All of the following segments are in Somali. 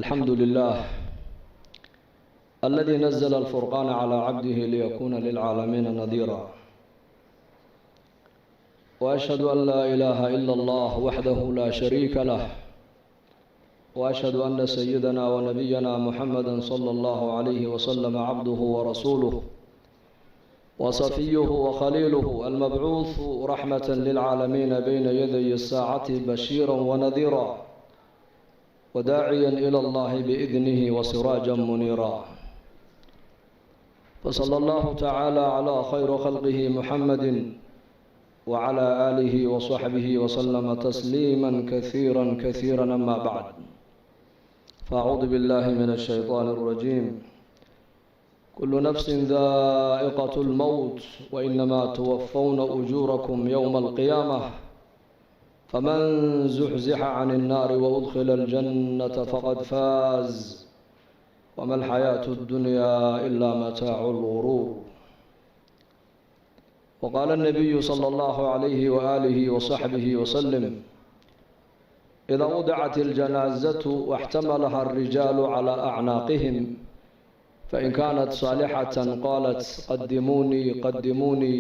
الحمد لله الذي نزل الفرقان على عبده ليكون للعالمين نذيرا، وأشهد أن لا إله إلا الله وحده لا شريك له، وأشهد أن سيدنا ونبينا محمدا صلى الله عليه وسلم عبده ورسوله وصفيه وخليله المبعوث رحمة للعالمين بين يدي الساعة بشيرا ونذيرا وداعيا إلى الله بإذنه وسراجا منيرا. فصلى الله تعالى على خير خلقه محمد وعلى آله وصحبه وسلم تسليما كثيرا كثيرا. أما بعد، فأعوذ بالله من الشيطان الرجيم. كل نفس ذائقة الموت وإنما توفون أجوركم يوم القيامة، فمن زحزح عن النار وأدخل الجنة فقد فاز، وما الحياة الدنيا إلا متاع الغرور. وقال النبي صلى الله عليه وآله وصحبه وسلم: إذا وضعت الجنازة واحتملها الرجال على أعناقهم، فإن كانت صالحة قالت قدموني قدموني،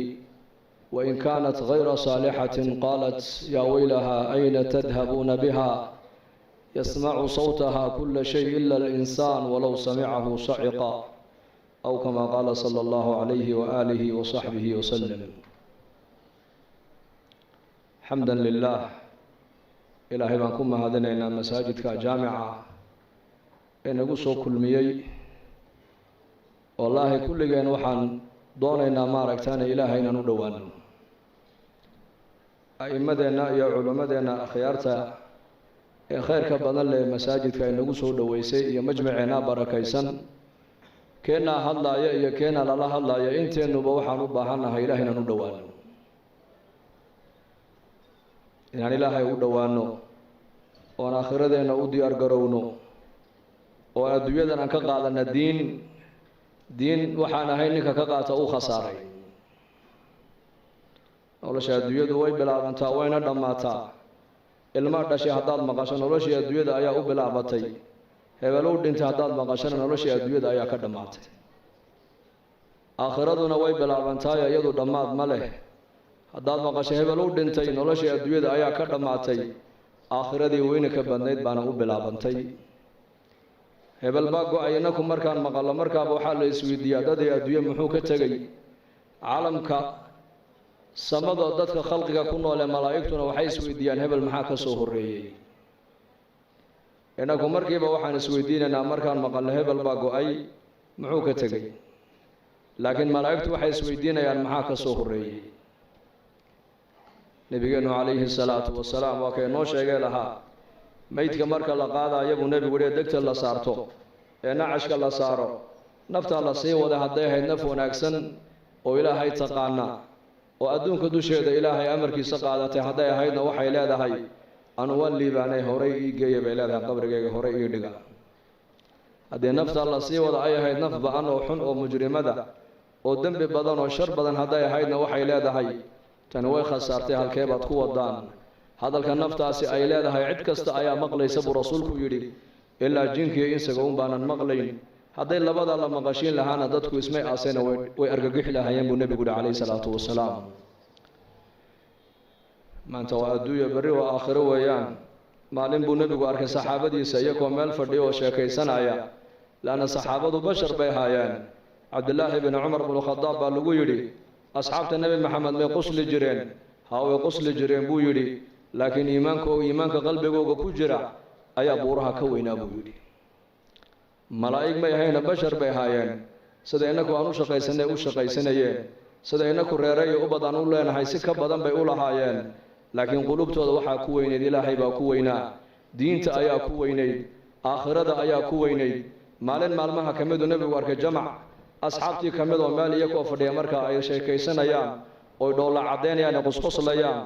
وإن كانت غير صالحة قالت يا ويلها أين تذهبون بها، يسمع صوتها كل شيء إلا الإنسان ولو سمعه صعقا، أو كما قال صلى الله عليه وآله وصحبه وسلم. حمدا لله، إلهي بانكم mahadinaynaa masaajidka jaamica ee nagu soo kulmiyey. wallaahi kulligeen waxaan doonaynaa maaragtaana ilaahay inaan u dhowaano. a'immadeenna iyo culimmadeenna akhyaarta ee khayrka badan leh masaajidka ay nagu soo dhoweysay iyo majmaceenna barakaysan, keenaa hadlaaya iyo keenaa lala hadlaaya, inteennuba waxaan u baahannahay ilaahay inaan u dhowaano, inaan ilaahay u dhowaano, oon aakhiradeenna u diyaar garowno, oo adduunyadan aan ka qaadana diin waxaan ahay ninka ka qaata u khasaaray. nolosha adduunyadu way bilaabantaa wayna dhammaataa. ilma dhashay haddaad maqasho noloshii adduunyada ayaa u bilaabatay. hebel u dhintay haddaad maqashona noloshii adduunyada ayaa ka dhammaatay. aakhiraduna way bilaabantaay, iyadu dhammaad ma leh. haddaad maqasho hebel u dhintay noloshii adduunyada ayaa ka dhammaatay, aakhiradii weyne ka badnayd baana u bilaabantay. hebel baa go-ay. inaku markaan maqallo markaaba waxaa la isweydiiyaa dadii adduunye muxuu ka tegay? caalamka samadoo dadka khalqiga ku noole malaa'igtuna waxay isweydiiyaan hebel maxaa ka soo horreeyey. inaku markiiba waxaan isweydiinaynaa markaan maqallo hebel baa go-ay muxuu ka tegay, laakiin malaa'igtu waxay isweydiinayaan maxaa ka soo horreeyey. nabigeenu calayhi salaatu wasalaam waa kay noo sheegay lahaa, meydka marka la qaadaayo buu nebigu yihi degta la saarto ee nacashka la saaro, naftaa la sii wada hadday ahayd naf wanaagsan oo ilaahay taqaana oo adduunka dusheeda ilaahay amarkiisa qaadatay hadday ahaydna waxay leedahay anu waan liibaanay, horay ii geeya bay leedahay, qabrigayga horay ii dhiga. haddii naftaa la sii wada ay ahayd naf ba-an oo xun oo mujrimada oo dembi badan oo shar badan hadday ahaydna waxay leedahay tani way khasaartay, halkee baad ku wadaan? hadalka naftaasi ay leedahay cid kasta ayaa maqlaysa buu rasuulku yidhi, ilaa jinkiiyo insaga un baanan maqlayn. hadday labada la maqashiin lahaana dadku ismay aasayna way argagixi lahaayeen buu nebigu yihi calayhi salaatu wasalaam. maanta waa adduunya, berri waa aakhiro weeyaan. maalin buu nebigu arkay saxaabadiisa iyagoo meel fadhiya oo sheekaysanaya, laanna saxaabadu bashar bay ahaayeen. cabdillaahi bni cumar bnu khadaab baa lagu yidhi, asxaabta nebi maxamed may qusli jireen? haa, way qusli jireen buu yidhi, laakiin iimaanka qalbigooga ku jira ayaa buuraha ka weynaa buu yidhi. malaa'ig may ahayna bashar bay ahaayeen. sida inaku aan u shaqaysanay u shaqaysanayeen, sida inaku reereeyo ubad aan u leenahay si ka badan bay u lahaayeen, laakiin qulubtooda waxaa ku weynayd ilaahay baa ku weynaa, diinta ayaa ku weynayd, aakhirada ayaa ku weynayd. maalin maalmaha ka miduu nebigu arkay jamac asxaabtii ka mid oo meel iyagoo fadhiya markaa ay sheekaysanayaan oy dhoolla caddaynayaan ee qusquslayaan.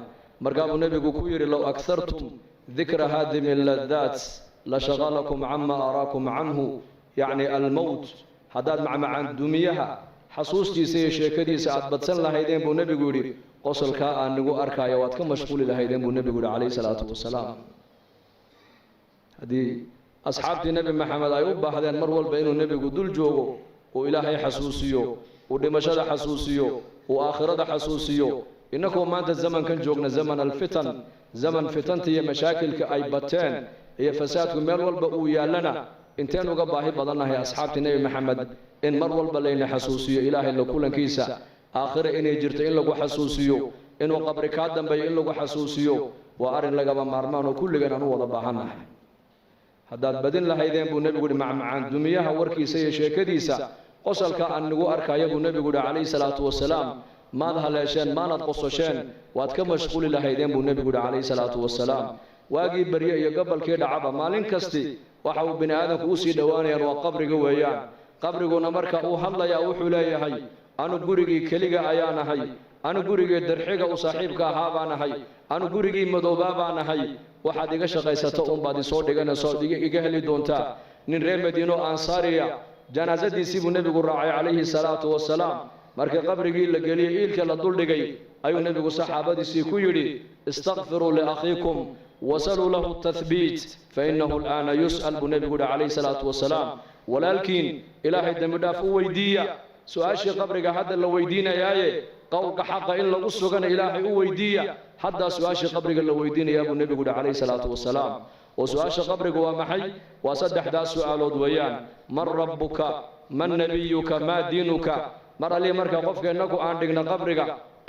markaa buu nebigu ku yidhi, low aghartum dikra haadimi ladaat la shaqalakum cama araakum canhu, yacni almowt. haddaad macmacaan dumiyaha xasuustiisa iyo sheekadiisa aad badsan lahaydeen buu nebigu yidhi, qosolkaa aan nigu arkaayo waad ka mashquuli lahaydeen buu nebigu yihi calayhi salaatu wasalaam. haddii asxaabtii nebi maxamed ay u baahdeen mar walba inuu nebigu dul joogo uu ilaahay xasuusiyo uu dhimashada xasuusiyo uu aakhirada xasuusiyo innagoo maanta zamankan joogna zaman alfitan zaman fitanta iyo mashaakilka ay bateen iyo fasaadku meel walba uu yaallana inteen uga baahi badannahay asxaabtii nebi maxamed in mar walba layna xasuusiyo ilaahay la kulankiisa aakhire inay jirto in lagu xasuusiyo inuu qabri kaa dambeeyo in lagu xasuusiyo waa arrin lagaba maarmaan oo kulligan aan u wada baahannahay haddaad badin lahaydeen buu nebigu yihi macmacaan dumiyaha warkiisa iyo sheekadiisa qosalka aan nagu arkaya buu nebigu yihi calayhi salaatu wasalaam maad haleesheen maanad qososheen waad ka mashquuli lahaydeen buu nebigu yihi calayhi salaatu wasalaam waagii barye iyo gobolkii dhacaba maalin kasti waxa uu bini aadamku usii dhowaanayaan waa qabriga weeyaan qabriguna marka uu hadlayaa wuxuu leeyahay anu gurigii keliga ayaan ahay anu gurigii darxiga u saaxiibka ahaa baan ahay anu gurigii madoobaa baan ahay waxaad iga shaqaysato unbaad isoo dhiganayso iga heli doontaa nin reer madiino ansaariya janaasadiisii buu nebigu raacay calayhi salaatu wasalaam markii qabrigii la geliyey iilka la duldhigay ayuu nebigu saxaabadiisii ku yidhi istakfiruu liakhiikum wasaluu lahu tathbiit fainahu al'aana yus'al buu nebigu yihi calayhi salaatu wasalaam walaalkiin ilaahay dembi dhaaf u weydiiya su-aashii qabriga hadda la weydiinayaaye qowlka xaqa in lagu sugana ilaahay u weydiiya haddaa su-aashii qabriga la weydiinayaa buu nebigu yihi calayhi salaatu wasalaam oo su-aasha qabriga waa maxay waa saddexdaas su-aalood weeyaan man rabbuka man nabiyuka maa diinuka mar alii marka qofka innagu aan dhigna qabriga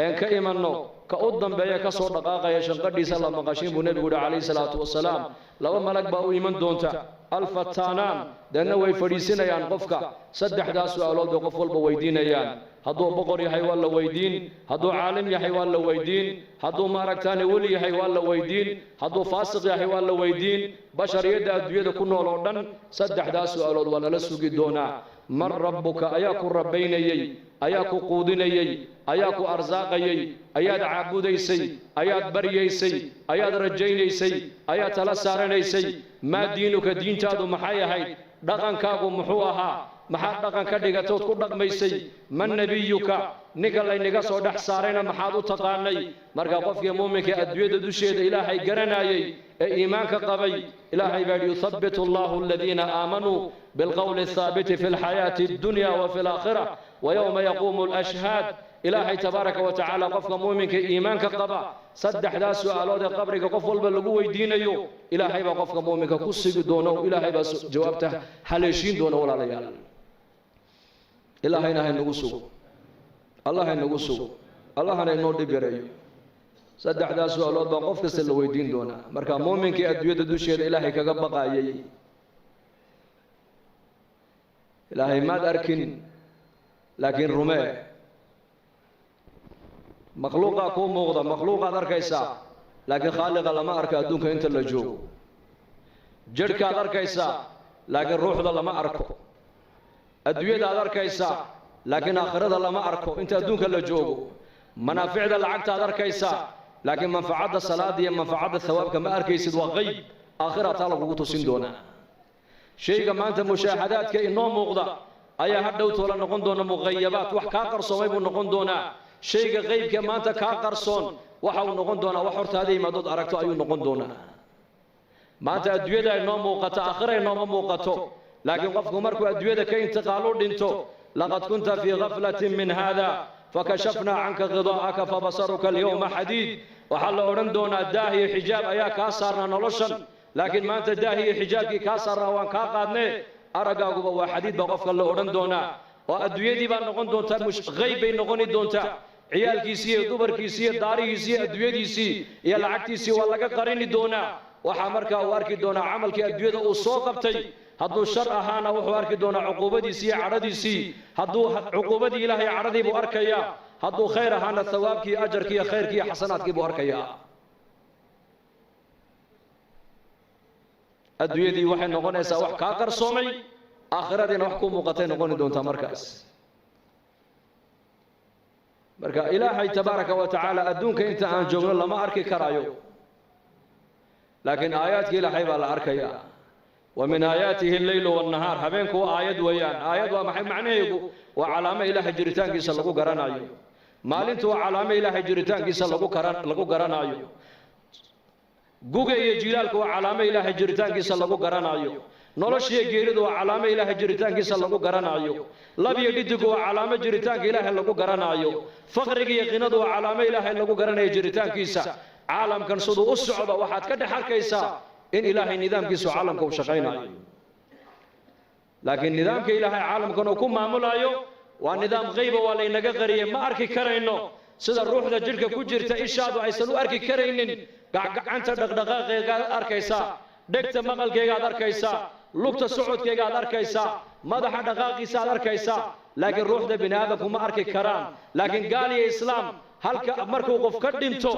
een ka imanno ka u dambeeya ka soo dhaqaaqaya shanqadhiisa la maqashin buu nebigu yihi calayhi salaatu wasalaam laba malag baa u iman doonta alfataanaan deedna way fadhiisinayaan qofka saddexdaas su-aalood bay qof walba weydiinayaan hadduu boqor yahay waa la weydiin hadduu caalim yahay waa la weydiin hadduu maaragtaane weli yahay waa la weydiin hadduu faasiq yahay waa la weydiin bashariyadda adduunyada ku nool oo dhan saddexdaas su-aalood waa lala sugi doonaa man rabbuka ayaa ku rabbaynayey ayaa ku quudinayey ayaa ku arsaaqayey ayaad caabudaysay ayaad baryaysay ayaad rajaynaysay ayaad tala saaranaysay maa diinuka diintaadu maxay ahayd dhaqankaagu muxuu ahaa maxaad dhaqan ka dhigatood ku dhaqmaysay man nebiyuka ninka laynaga soo dhex saarayna maxaad u taqaanay marka qofkii muuminka adduunyada dusheeda ilaahay garanayay ee iimaanka qabay ilaahay baa yidhi yuthabbitu allahu aladiina aamanuu bilqowli athaabiti fi lxayaati addunya wa fi laakhira wa yowma yaquumu alashhaad ilaahay tabaaraka wa tacaala qofka muuminka iimaanka qaba saddexdaas su-aalood ee qabriga qof walba lagu weydiinayo ilaahay baa qofka muuminka ku sigi doona oo ilaahay baa jawaabta haleeshiin doona walaalayaal ilaahayna haynagu sugo allah haynagu sugo allahana inoo dhib yareeyo saddexdaas su-aalood baa qof kasta la weydiin doonaa marka muuminkii adduunyada dusheeda ilaahay kaga baqaayay ilaahay maad arkin laakiin rumee makhluuqaa kuu muuqda makhluuqaad arkaysaa laakiin khaaliqa lama arko adduunka inta la joogo jidhkaad arkaysaa laakiin ruuxda lama arko adduunyadaad arkaysaa laakiin aakhirada lama arko inta adduunka la joogo manaaficda lacagtaad arkaysaa laakiin manfacadda salaada iyo manfacadda thawaabka ma arkaysid waa qayb aakhira taa lagugu tusin doonaa shayga maanta mushaahadaadka inoo muuqda ayaa hadhow toola noqon doona muqayabaad wax kaa qarsoomay buu noqon doonaa shayga qaybka maanta kaa qarsoon waxa uu noqon doonaa wax hortaada yimaadood aragto ayuu noqon doonaa maanta adduunyada inoo muuqato aakhira inooma muuqato laakiin qofku markuu adduunyada ka intiqaalu dhinto laqad kunta fii gaflatin min hada fakashafnaa canka khidaa'aka fabasaruka alyawma xadiid waxaa la odhan doonaa daah iyo xijaab ayaa kaa saarnaa noloshan laakiin maanta daah iyo xijaabkii kaa saarnaa waan kaa qaadnee araggaaguba waa xadiid baa qofka la odhan doonaa oo adduunyadii baa noqon doontaa qayb bay noqoni doontaa ciyaalkiisii iyo dumarkiisii iyo daarihiisii iyo adduunyadiisii iyo lacagtiisii waa laga qarini doonaa waxaa markaa uu arki doonaa camalkii adduunyada uu soo qabtay hadduu shar ahaana wuxuu arki doonaa cuquubadiisii iyo cadhadiisii hadduu cuquubadii ilaahay cadhadii buu arkayaa hadduu khayr ahaana thawaabkii ajarkii iyo khayrkii iyo xasanaadkii buu arkayaa adduunyadii waxay noqonaysaa wax kaa qarsoomay aakhiradiina wax ku muuqatay noqoni doontaa markaas marka ilaahay tabaaraka wa tacaala adduunka inta aan joogno lama arki karaayo laakiin aayaadkii ilaahay baa la arkayaa wa min aayaatihi alleylu wannahaar habeenku waa aayad weeyaan aayad waa maxay macnaheegu waa calaamo ilaahay jiritaankiisa lagu garanayo maalintu waa calaamo ilaahay jiritaankiisa lagu garanayo guga iyo jilaalku waa calaamo ilaahay jiritaankiisa lagu garanayo noloshiya geeridu waa calaamo ilaahay jiritaankiisa lagu garanaayo labiyo dhidigu waa calaamo jiritaanka ilaahay lagu garanaayo faqriga iyo qinadu waa calaamo ilaahay lagu garanayo jiritaankiisa caalamkan siduu u socdo waxaad ka dhex arkaysaa in ilaahay nidaamkiisu caalamka u shaqaynayo laakiin nidaamka ilaahay caalamkan uu ku maamulayo waa nidaam qayba waa laynaga qariyay ma arki karayno sida ruuxda jirka ku jirta ishaadu aysan u arki karaynin gacanta dhaqdhaqaaqeegaad arkaysaa dhegta maqalkeegaad arkaysaa lugta socodkeegaad arkaysaa madaxa dhaqaaqiisa aad arkaysaa laakiin ruuxda bini aadamku ma arki karaan laakiin gaal iyo islaam halka markuu qof ka dhinto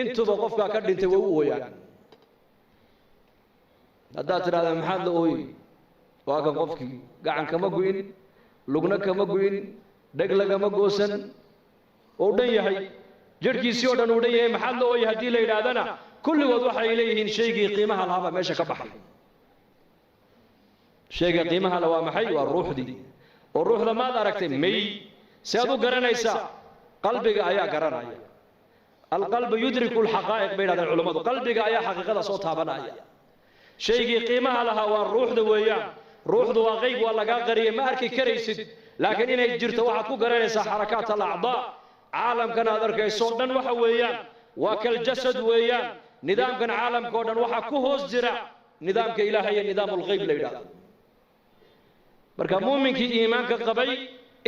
intuba qofkaa ka dhintay way u ooyaan haddaad tidhahdaa maxaad la ooyi waa kan qofkii gacan kama gu'in lugna kama gu'in dheg lagama goosan oo dhan yahay jirhkiisii oo dhan uu dhan yahay maxaad la ooyi haddii la yidhaahdana kulligood waxay leeyihiin shaygii qiimaha lahaabaa meesha ka baxay shayga qiimaha la waa maxay waa ruuxdii oo ruuxda maad aragtay may si aad u garanaysaa qalbiga ayaa garanaya alqalbu yudriku alxaqaa'iq bay yidhahdeen culammadu qalbiga ayaa xaqiiqada soo taabanaya shaygii qiimaha lahaa waa ruuxda weeyaan ruuxdu waa qayb waa lagaa qariyay ma arki karaysid laakiin inay jirto waxaad ku garanaysaa xarakaat alacdaa caalamkan aad arkayso dhan waxa weeyaan waa kaljasad weeyaan nidaamkan caalamka oo dhan waxaa ku hoos jira nidaamka ilaahay iyo nidaamulqayb la yidhaahdo marka muuminkii iimaanka qabay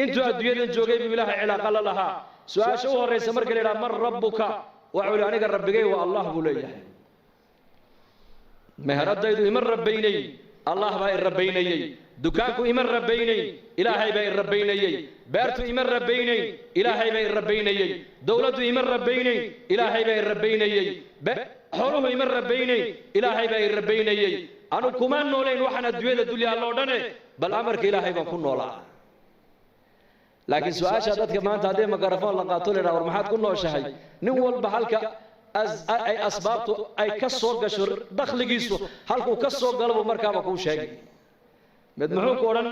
intuu adduunyadan joogay buu ilaahay cilaaqa la lahaa su-aasha u horraysa marka la yidhaha man rabbuka waxuu yidhi aniga rabbigay waa allah buu leeyahay meheradaydu ima rabbaynay allah baa i rabbaynayey dukaanku ima rabbaynayn ilaahay baa i rabbaynayey beertu ima rabbaynayn ilaahay baa i rabbaynayey dowladdu ima rabbaynayn ilaahay baa i rabbaynayey xooluhu ima rabbaynayn ilaahay baa i rabbaynayey anu kuma noolayn waxaan adduunyada dulya alloo dhane bal amarka ilaahay baan ku noolaa laakiin su-aasha dadka maanta haddii makarafoon la qaato la yidhaha war maxaad ku nooshahay nin walba halka ay asbaabtu ay ka soo gasho dakhligiisu halkuu ka soo galo buu markaaba kuu sheegay mid muxuu ku odhan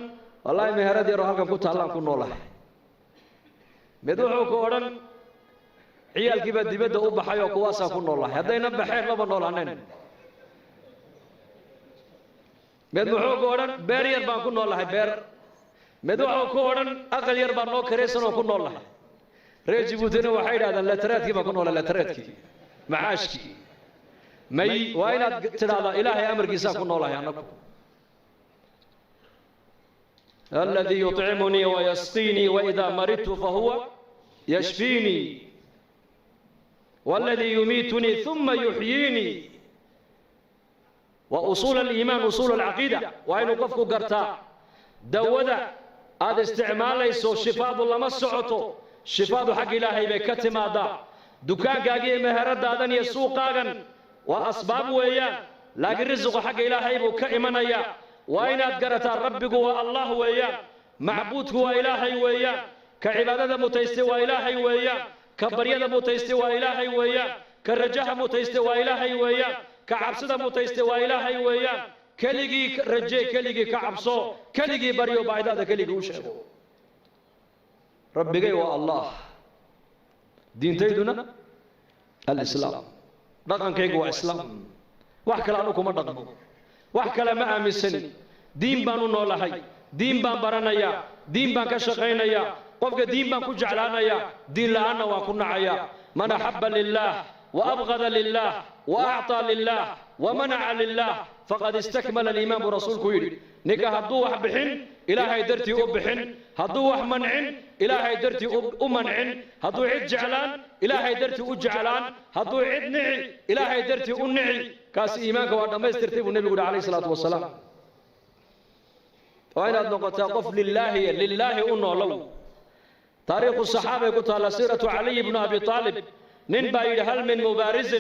wallaahi meherad yaroo halkan ku taallaan ku noolahay mid wuxuu ku odhan ciyaalkiibaa dibadda u baxay oo kuwaasaa ku noolahay haddayna baxeen maba noolaanayn mid muxuu ku odhan beer yar baan ku noolahay beer mid wuxuu ku odhan aqal yar baan noo karaysan oo ku noolahay reer jibuutina waxay yidhahdaan lataraadkii baan ku noolay lataraadkii macaashkii may waa inaad tidhaahdaa ilaahay amarkiisaan ku noolahay annagu alladii yuطcimunii wayasqiinii waidaa maridtu fahuwa yashfiinii والذي يميتني ثم يحييني وأصول الإيمان أصول العقيدة وإن قفك قرتا دودا هذا استعمال ليسو شفاء الله مسعته شفاء حق إلهي بكتم هذا دكان قاقي مهرد هذا يسوق قاقا وأسباب وياه لكن رزق حق إلهي بكئمنا إياه وإن أدقرت ربك هو الله وياه معبودك هو إلهي وياه كعبادة متيستوى إلهي وياه كبرية متيستوى إلهي وياه كرجاء متيستوى إلهي وياه كعبسدة متيستوى إلهي وياه كليجي رجاء كليجي كعبصو كليجي بريو بعد هذا كليجي وشهو ربي جاي الله دين تيدنا الإسلام رقم كيجو إسلام وحكى لعنكم الرقم وحكى لما أمسني دين بانو نولهاي دين بان برانيا دين بان كشقينيا قفك دين بان كجعلانيا دين لأنا وكنا عيا من أحب لله وأبغض لله وأعطى لله ومنع لله فقد استكمل الإمام برسول كويري نكا هدوح بحن إلهي درتي أبحن هدوح منعن إلهي درتي أمنعن هدو عد جعلان إلهي درتي أجعلان هدو عد نعي إلهي درتي أنعي كاس إيمانك وأنا ما يسترتيب النبي عليه الصلاة والسلام وأين أدنقطة قف لله أنه لو تاريخ الصحابة قلت على سيرة علي بن أبي طالب ننبايد هل من مبارز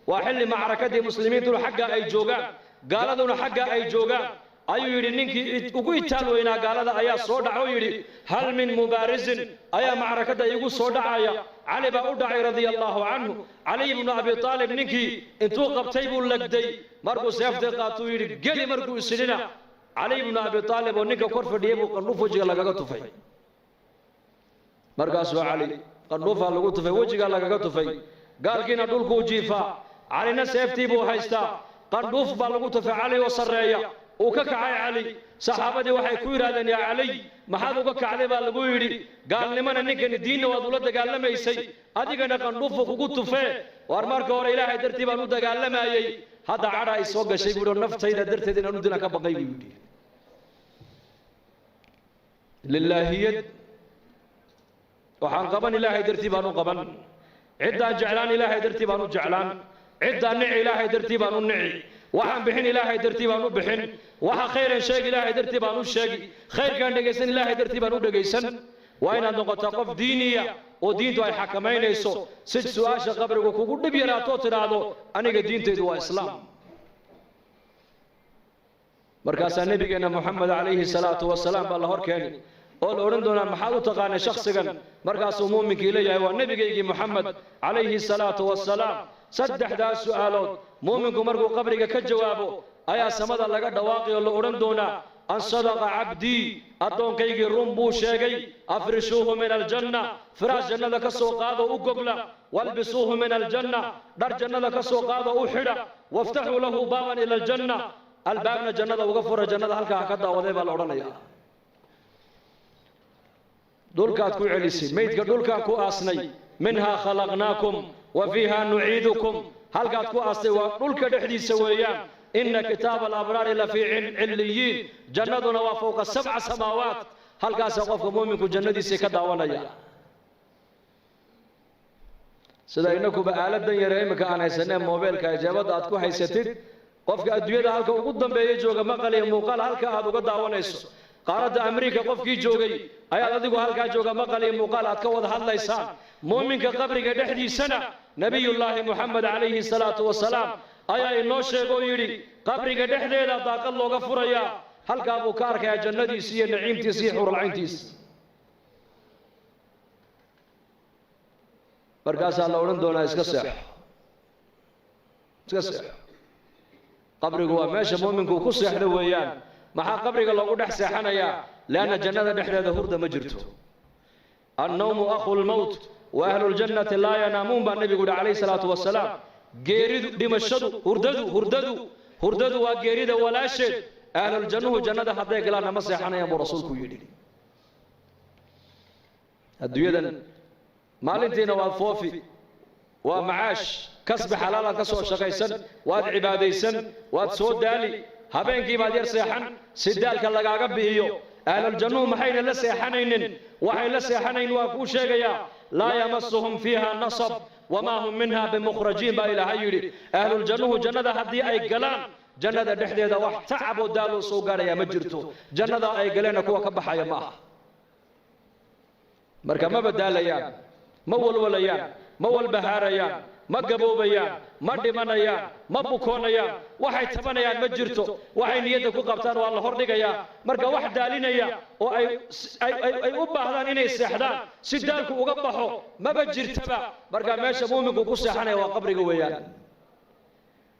وحل معركة مسلمين دون حقا أي جوغان قال دون حقا أي جوغان أيو يري ننكي ugu itaalweyna gaalada ayaa soo dhaco yiri hal min mubarizin ayaa macrakada igu soo dhacaya Ali baa u dhacay radiyallahu anhu Ali ibn Abi Talib ninkii intuu qabtay buu lagday markuu seefta qaatuu yiri gali markuu islina Ali ibn Abi Talib oo ninka kor fadhiyay buu qandhuuf wajiga lagaga tufay markaasuu Ali qandhuufa lagu tufay wajiga lagaga tufay gaalkiina dhulku jiifa Alina seeftii buu haystaa qandhuuf baa lagu tufay Ali oo sareeya وككعي علي صحابتي وحي كويرادن يا علي ما حد وككعلي بالغويري قال لمن نكن الدين ودولة قال لما يسي أديكنا كنوف وقوت فيه وارمارك ور إلهي درتي بانو قال لما يي هذا عرا يسوق شيء يقول نفط إذا درت دين ندنا كبقي يودي لله يد وحن قبن إلهي درتي بانو قبن عدة جعلان إلهي درتي بانو جعلان عدة نعي إلهي درتي بانو نعي وحن بحن إلهي درتي بانو بحن وحن خير شيء إلهي درتي بانو شيء خير كان دقيسن إلهي درتي بانو دقيسن وين نقطة قف دينية ودين دواي حكمين يسو ست سؤال قبر وكوكو نبيرا توتر هذا أنا قدين تدوا إسلام مركز النبي كان محمد عليه الصلاة والسلام بالله كاني قول أورندونا محاولة تقان شخص كان مركز أمومك إليه هو النبي كي محمد عليه الصلاة والسلام صدح دا سؤالات مؤمنكم مركو قبرك كجوابه أيا سمد الله قد واقع الله أورندونا أن صدق عبدي أدون كيجي رمبو شيغي أفرشوه من الجنة فراش جنة كسوق هذا أقبله والبسوه من الجنة در جنة كسوق هذا أحدا وافتحوا له بابا إلى الجنة البابنا جنة وغفر جنة هلك هكذا وذيب الأورانيا دول كاتكو عليسي ميت دول كاتكو أصني منها خلقناكم وفيها نعيدكم هل كاتكو أصني ودول كدحدي سويان إن كتاب الأبرار لفي عليين جنتنا وفوق 7 سماوات هل كاس قفك مؤمنكم جندي سكدا ونيا سدا إنكم بآلة دنيا رأيمك أنا سنة موبايل كإجابة أتكو حيستيد قفك أدوية هلك وقدم بيجوك مقالي مقال هلك هذا قد ونيسو قارة أمريكا قفك جوجي أي أديكو هلك جوك مقالي مقال أتكو هذا ليسان مؤمنك قبرك دحدي سنة نبي الله محمد عليه الصلاة والسلام أيا إنه شيء يري قبرك دحدي لا ذاك الله غفور يا هل كابو كارك يا جندي سي نعيم تسي حور العين تيس بركاس الله ورندونا اسكسح قبرك هو ماشي مؤمنكو كسح ويان ما قبرك الله قد حسحنيا لأن الجنة دحدي هرده ما جرته النوم أخو الموت وأهل الجنة لا ينامون بالنبي قد عليه الصلاة والسلام جيريد دمشدو هرددو وجيريد ولا شيء أهل الجنة جنة حتى يقولنا مسيحنا يا أبو رسولك يدي الدنيا مالنتين والفوفي ومعاش كسب حلالا كسو شقيسن واد عباديسن واد سود دالي هبين كيما دير سيحن سدالك لغا بيهيو أهل الجنة محين لا سيحنين وحي لا سيحنين واكو شيغيا لا يمسهم فيها نصب وما هم منها بمخرجين با إلى هيري أهل الجنة جنة هدي أي قلان جنة دحديدا wax tacab oo daalo soo gaaraya ma jirto jannada ay galeen kuwa ka baxaya ma marka ma badaalayaan ma walwalayaan ma walbahaarayaan ma gaboobayaan ma dhimanayaan ma bukoonayaan waxay tabanayaan ma jirto waxay niyada ku qabtaan waa la hordhigayaa marka wax daalinaya oo ay u baahdaan inay seexdaan si daalku uga baxo ma jirtaba marka meesha muuminku ku seexanaya waa qabriga weeyaan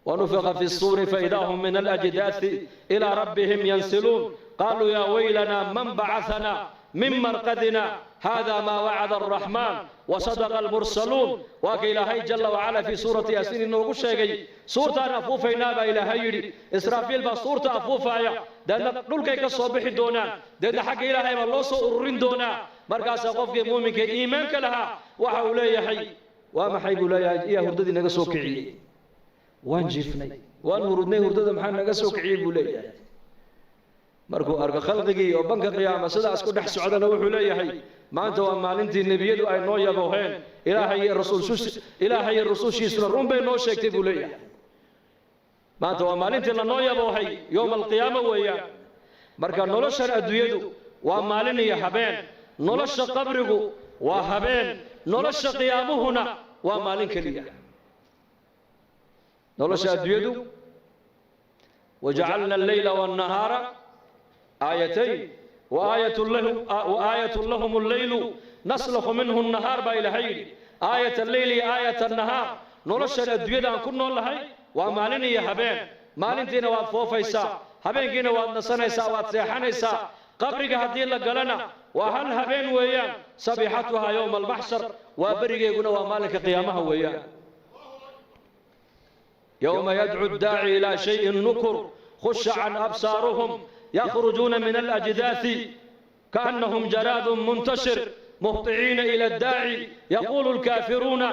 ونفخ في الصور فإذا هم من الأجداث إلى ربهم ينسلون قالوا يا ويلنا من بعثنا من مرقدنا هذا ما وعد الرحمن وصدق المرسلون وكإلهي جل وعلا في سورة ياسين إنه قشيغي سورة أفوفينا با إلهي إسرافيل با سورة أفوفايا دان نلقى كالصبح دونا دان حق إلهي والله سؤرين دونا مركز قفك مؤمنك إيمانك لها وحولي حي وما حي بولا يا هرددي نغسوكعي وان جفني وان هردني هردد محان نغسو كعيب وليه markuu arko khalqigii oo banka qiyaama sidaas ku dhex socdana wuxuu leeyahay maanta waa maalintii nebiyadu ay noo yabooheen ilaahay iyo rasuushiisuna run bay noo sheegtay buu leeyahay maanta waa maalintii la noo yaboohay yowma alqiyaama weeyaan marka noloshan adduunyadu waa maalin iyo habeen nolosha qabrigu waa habeen nolosha qiyaamuhuna waa maalin keliya nolosha adduunyadu وجعلنا الليل والنهار آيتين وآية لهم الليل نسلخ منه النهار بإلهي آية الليل آية النهار نرشد الدنيا أن كنا لهي ومالين يا هبين مالين تينا وفوفيسا هبين كينا ونسانيسا واتسيحانيسا قبرك هدين لقلنا وهل هبين ويان سبيحتها يوم المحشر وبرق يقولنا ومالك قيامها ويان يوم يدعو الداعي إلى شيء نكر خش عن أبصارهم يخرجون من الأجداث كأنهم جراد منتشر مهطعين إلى الداعي يقول الكافرون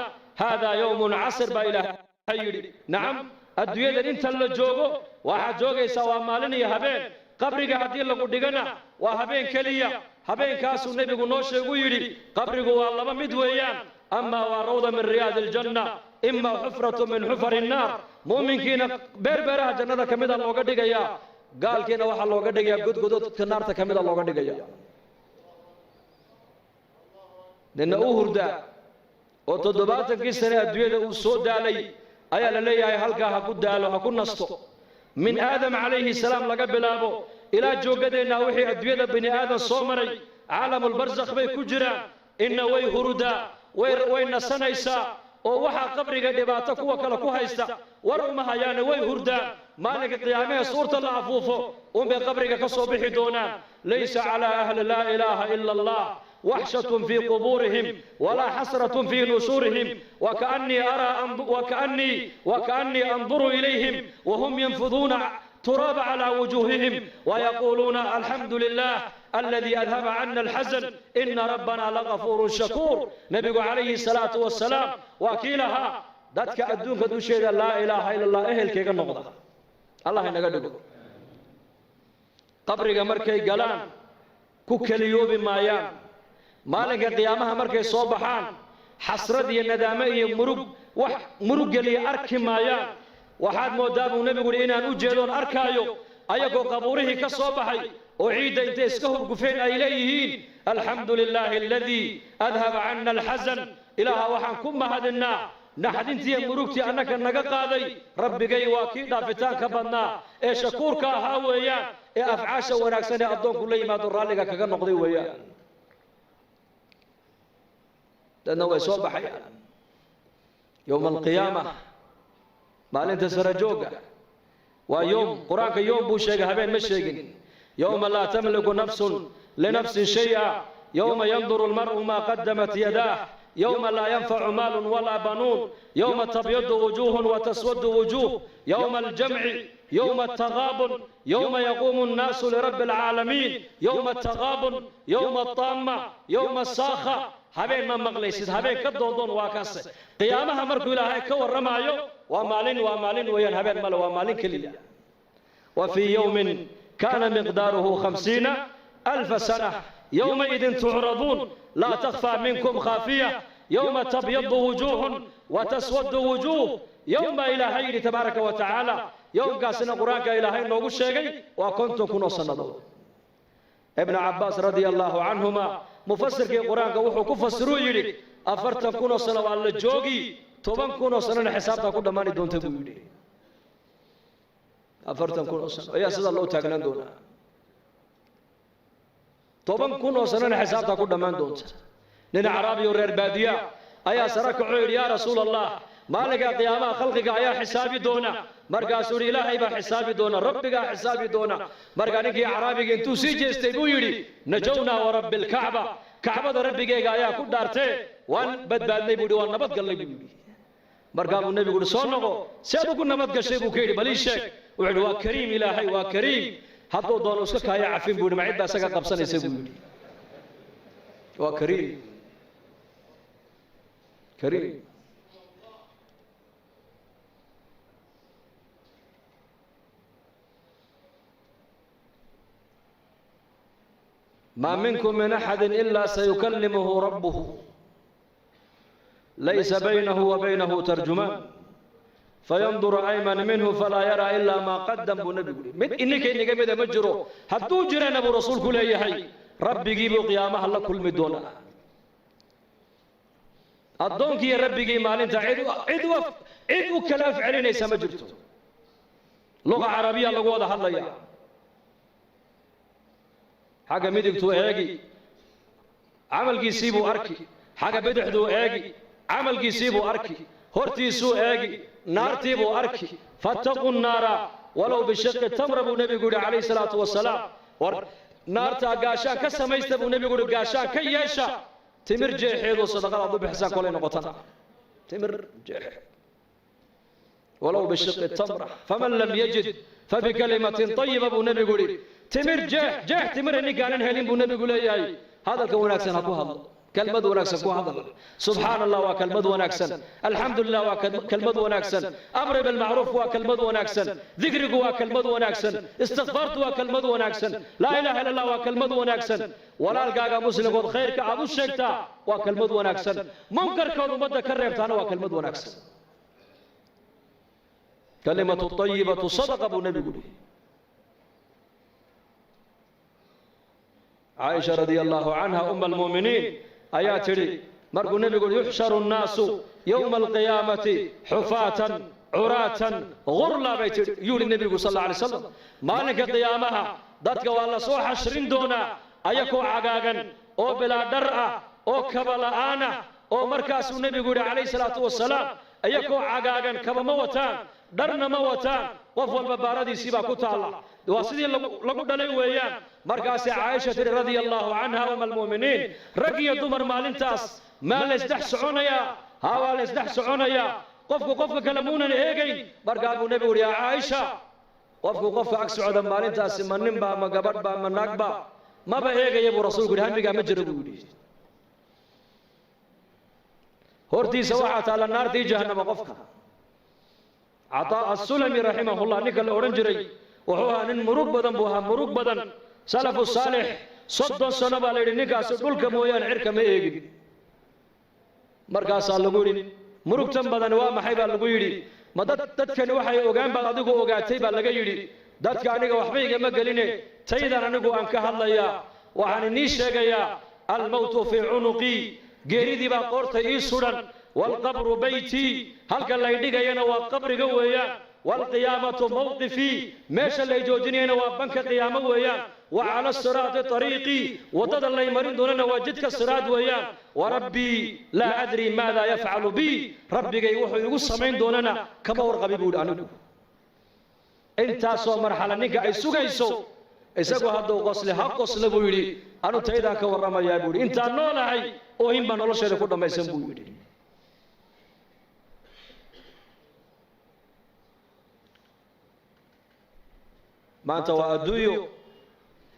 هذا يوم عسر بإله حيري نعم الدنيا انت اللي جوجو واحد جوجي سوا مالني هبين قبرك هدي لو دغنا وهبين كليا هبين كاسو نبي نو شيغو يري قبرك waa laba mid weeyaan ama waa rawda min riyad aljanna imma hufratu min hufar النار mu'minkiina berberaha jannada kamida looga dhigaya gaalkiina waxa looga dhigaya godgododka naarta kamida looga dhigaya dina uu hurda oo 70 sano adduunyada uu soo daalay ayaa la leeyahay halkaa ha ku daalo ha ku nasto min aadam calayhi salaam laga bilaabo ilaa joogadeena wixii adduunyada bini aadam soo maray caalamul barzakh bay ku jiraan inna way huruda way nasanaysaa oo waxa qabriga dhibaato kuwa kale ku haysta war uma hayaan way hurdaan maalinka qiyaamaha suurta la afuufo bay qabriga ka soo bixi doonaan laysa ala ahli la ilaha illa allah وحشة في قبورهم ولا حسرة في نشورهم وكأني أنظر إليهم وهم ينفضون تراب على وجوههم ويقولون الحمد لله الذي أذهب عنا الحزن إن ربنا لغفور شكور نبي عليه الصلاة والسلام وكيلها ذاتك أدونك دوشيد لا إله إلا الله أهل كيك النقضة الله ينقدق قبرك مركي قلان كوكليوب مايان maalinka qiyaamaha markay soo baxaan xasrad iyo nadaamo iyo murug galiya arki maayaan waxaad moodaa buu nebigu inaan u jeedoon arkaayo ayagoo qabuurihii ka soo baxay oo ciidda intay iska hurgufeen ay leeyihiin alxamdu lilaahi aladii adhaba cana alxasan ilaaha waxaan ku mahadinnaa naxdintiiyo murugtii annaka naga qaaday rabbigay waa kii dhaafitaanka badnaa ee shakuurka ahaa weeyaan ee afcaasha wanaagsan ee addoonku la yimaado raalliga kaga noqday weeyaan لأنه يصوب حياة يوم القيامة ما لنت سرجوجا ويوم قرآنك يوم بوشيغ هبين مشيغين يوم لا تملك نفس لنفس شيئا يوم ينظر المرء ما قدمت يداه يوم لا ينفع مال ولا بنون يوم تبيض وجوه وتسود وجوه يوم الجمع يوم التغابن يوم يقوم الناس لرب العالمين يوم التغابن يوم الطامة يوم الصاخة habeen ma maqlaysid habeen ka doondoon waa kaas qiyaamaha markuu ilaahay ka waramayo waa maalin weeyaan habeen male waa maalin kaliya wa fi yawmin kana miqdaruhu 50000 sana yawma idin tu'radun la takhfa minkum khafiya yawma tabyaddu wujuhun wa taswaddu wujuh yawma ilaahay tabaaraka wa ta'ala yawmkaasina quraanka ilaahay noogu sheegay waa konton kun oo sanadood ibn abbas radiyallahu anhuma مفسر كي القرآن كوحو كفسروا يري أفرتن كونو سنة والله جوجي توبان كونو سنة حسابتا كل ماني دون تبو يري أفرتن كونو سنة يا سيد الله تاغنان دونا توبان كونو سنة حسابتا كل مان دون لنا عربي ورير بادية أيا سرك عير يا رسول الله مالك قيامة خلقك يا حسابي دونا مرقا سوري إلهي با حسابي دونا ربك حسابي دونا مرقا نكي عربي انتو سيجي استيبو يري نجونا ورب الكعبة كعبة ربك يا كود دارتي وان بدبادني بودي وان نبت قلي بودي مرقا النبي يقول صنعو سيبو كنا نبت قشيبو كيري بليشك وعلوا كريم إلهي وكريم حطو دونو سكا يا عفين بودي معيد باسكا قبصاني سيبو يري وكريم كريم ما منكم من أحد إلا سيكلمه ربه ليس بينه وبينه ترجمان فينظر أيمن منه فلا يرى إلا ما قدم بنبي إنك بدا مجرو حتى جرى نبو رسول كل يحي ربي جيبوا قيامه الله كل مدونا الدونك يا ربي جي مال انت عدو كلاف علينا يسمى جرته لغة عربية لغة هذا الله يا حاجة مدقتو ايجي عمل جيسيبو اركي حاجة بدحدو ايجي عمل جيسيبو اركي هرتيسو ايجي نارتيبو اركي فاتقوا النار ولو بشق التمر ابو نبي قول عليه الصلاة والسلام نارتا قاشا كسميست ابو نبي قول قاشا كيشا تمر جيحيد وصدقاء ضب حسان كولين قطنا تمر جيح ولو بشق التمرة فمن لم يجد فبكلمة طيبة أبو نبي يقول تمر جاه تمر إني كان هلين أبو نبي يقول هذا الكون أكسن أكوها كلمة ونكسن كوها سبحان الله وكلمة ونكسن الحمد لله وكلمة ونكسن أمر بالمعروف وكلمة ونكسن ذكرك وكلمة ونكسن استغفرت وكلمة ونكسن لا إله إلا الله وكلمة ونكسن ولا القاقا مسلم قد خيرك أبو الشيكتا وكلمة ونكسن منكر كون مدى كرمتانا وكلمة ونكسن كلمة الطيبة صدق أبو نبي قولي عائشة رضي الله عنها أم المؤمنين آياتي مرقو النبي يقول يحشر الناس يوم القيامة حفاة عراة غرلا بيت يقول النبي صلى الله عليه وسلم مالك قيامها ذاتك والله سو حشرين دونا أيكو عقاقا أو بلا درأة أو كبلاءنا أو مركز النبي يقول عليه الصلاة والسلام أيكو عقاقا كبا موتان درنا موتان وفوا البباردي سيبا كتالا واسدي لقو دلي ويان مركز عائشة رضي الله عنها أم المؤمنين رقي دمر مالنتاس ما لسدح سعونيا هاوا لسدح سعونيا قفك كلمونا إيجين مركز أبو نبي يا عائشة قفك أكسعود مالنتاس من نمبا ما قبر با من نقبا ما بإيجي يبو رسول قولي هم بيقى مجرد قولي هورتي سواحة على النار تي جهنم قفك عطاء السلمي رحمه الله نكال أورنجري وهو أن مروق بدن بوها مروق بدن سلف الصالح صد السنة بالي نكاس دولك مويان عرك ميجي مركز اللغوري مروق تم بدن وما حيبا اللغوري ما دتك وحي أوغان بعضكو أوغاتي بالغيري دتك عنك وحبيك مقليني تيدا عنكو أنك هالليا وعن النيشة الموت في عنقي جريدي باقورت إيسودا والقبر بيتي هل كان لا يدقينا وقبر قويا والقيامة موقفي ماشا اللي يجوجنينا وبنك قيامة ويا وعلى الصراط طريقي وضد الله يمرين دوننا وجدك الصراط ويا وربي لا أدري ماذا يفعل بي ربي يوحي يقصمين دوننا كما ورغبي بيقول عنه انت سو مرحلة نيكا اي سوغيسو isagu hadda qosle ha qosle buu yiri anu tayda ka waramaya buu yiri inta noolahay oo in ba nolosheeda ku dhamaysan buu yiri maanta waa adduunyo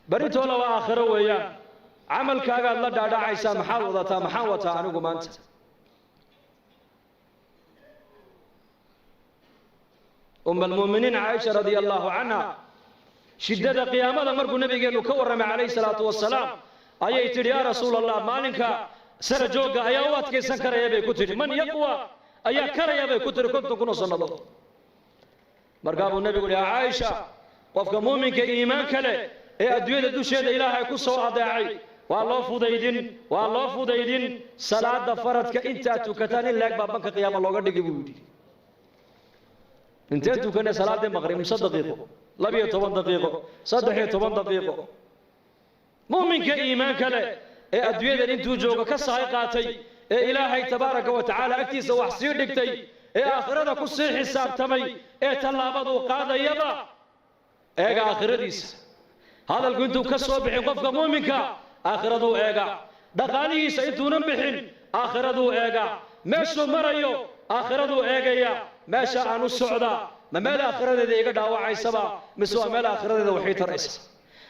baritoola waa aakhiro weeyaan camalkaaga la dhaadhacaysa maxaad wadataa maxaan wataa anigu maanta المؤمنين عائشة رضي الله عنها شدة قيامة مركو نبي كورم عليه الصلاة والسلام أي تري يا رسول الله مالك سرجوك أيوات كي سكر يا بي كتر من يقوى أي كر يا بي كتر كنت كنا صلى الله مركب النبي يقول يا عائشة وفق مؤمن كإيمان كله إيه أدوية دوشة إلهي كسر أداعي والله فوديدين صلاة فرض كأنت تكتان لك بابك قيام الله قد يجيبودي انت تكن صلاة المغرب 6 دقيقة لبيه 8 دقيقة صدحيه 8 دقيقة مؤمن كإيمان كله إيه أدوية انتو جوغا كسايقاتي إيه إلهي تبارك وتعالى أكتيس وحسير دكتي إيه آخرة كسي حساب تمي إيه تلابدو قادة يبا إيه آخرة هذا الكنتو كسوبحي قفك مؤمنك آخرة إيه دقاليه سيدو نبحين آخرة إيه ماشو مريو آخرة إيه ماشا عنو السعودة ما مال آخرة ذي إيقا داوعي سبا مسوا مال آخرة ذي وحيط الرئيس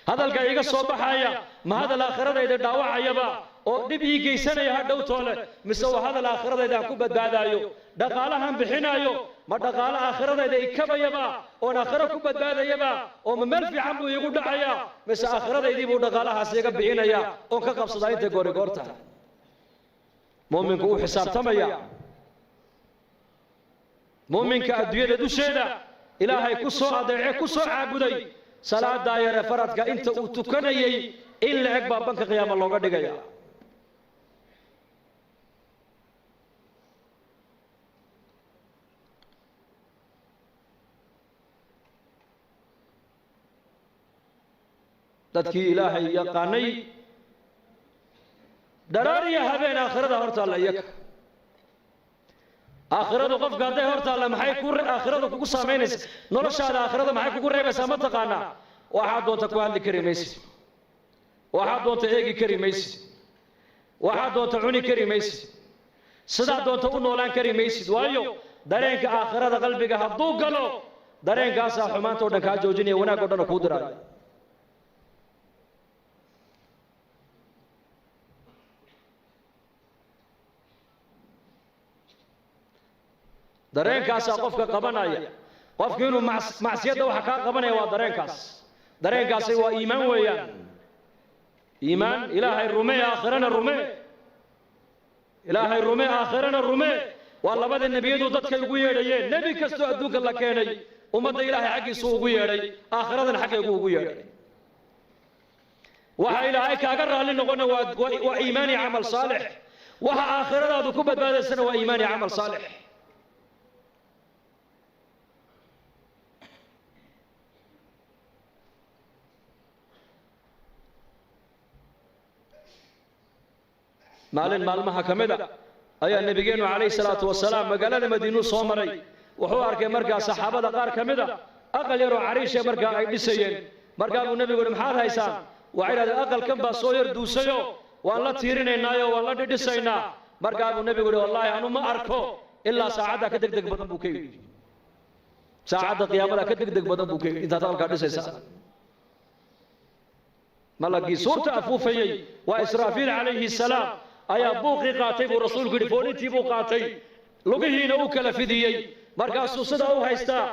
هذا الكا إيقا صوبحايا ما هذا الآخرة ذي داوعي يبا ودبي جيسنا يهدو طولة مسوا هذا الآخرة ذي كوبا دادايو دقالهم بحنايو ما دقال آخرة ذي كبا يبا ونآخرة كوبا دادا يبا وممال في عمو يقول دعايا مسا آخرة ذي بو دقالها سيقا بحنايا ونكا قبص داين تقوري قورتا مؤمن كو حساب تميا مؤمنك أدوية دوشيدا إلهي كسو أدعي كسو عابدي صلاة دايرة فرادك انت أتكني إلا أكبر بانك قيام الله قد قيا dadkii ilaahay yaqaanay daraariya habeen aakhirada horta alla iyaka aakhiradu qofka haday horta alla maxay ku aakhiradu kugu saameynaysa noloshaada aakhirada maxay kugu reebaysaa ma taqaana waxa doonta ku hadli kari maysid waxa doonta eegi kari maysid waxa doonta cuni kari maysid sida doonta u noolaan kari maysid waayo dareenka aakhirada qalbiga hadduu galo dareenkaasaa xumaanta oo dhan kaa joojinaya wanaag oo dhan kuu diraayo dareenkaasaa qofka qabanaya qofku inuu macsiyadda waxa kaa qabanaya waa dareenkaasi waa iimaan weeyaan iimaan ilaahay rumee aakhirana rumee ilaahay rumee aakhirana rumee waa labada nebiyadu dadkay ugu yeedhayeen nebi kastoo adduunka la keenay ummadda ilaahay xaggiisu ugu yeedhay aakhiradan xaggaygu ugu yeedhay waxa ilaahay kaaga raalli noqona waa iimaani camal saalix waxa aakhiradaadu ku badbaadaysana waa iimaani camal saalix maalin maalmaha ka mid a ayaa nabigeenu calayhi salaatu wasalaam magaalada madiinuu soo maray wuxuu arkay markaa saxaabada qaar ka mid a aqal yaroo cariisha markaa ay dhisayeen markaa buu nebigu yidhi maxaad haysaan waxay idhahdeen aqalkan baa soo yar duusayo waan la tiirinaynaayo waan la dhidhisaynaa markaa buu nebigu yidhi wallaahi anu ma arko ilaa saacadda ka degdeg badan buu ka yidhi saacadda qiyaamada ka degdeg badan buu ka yidhi intaad aqalkaa dhisaysaa malagii suurta afuufayey waa israafiil calayhi salaam ayaa buuqii qaatay buu rasuulku yidhi foolintii buu qaatay lugihiina u kala fidiyey markaasuu sidaa u haystaa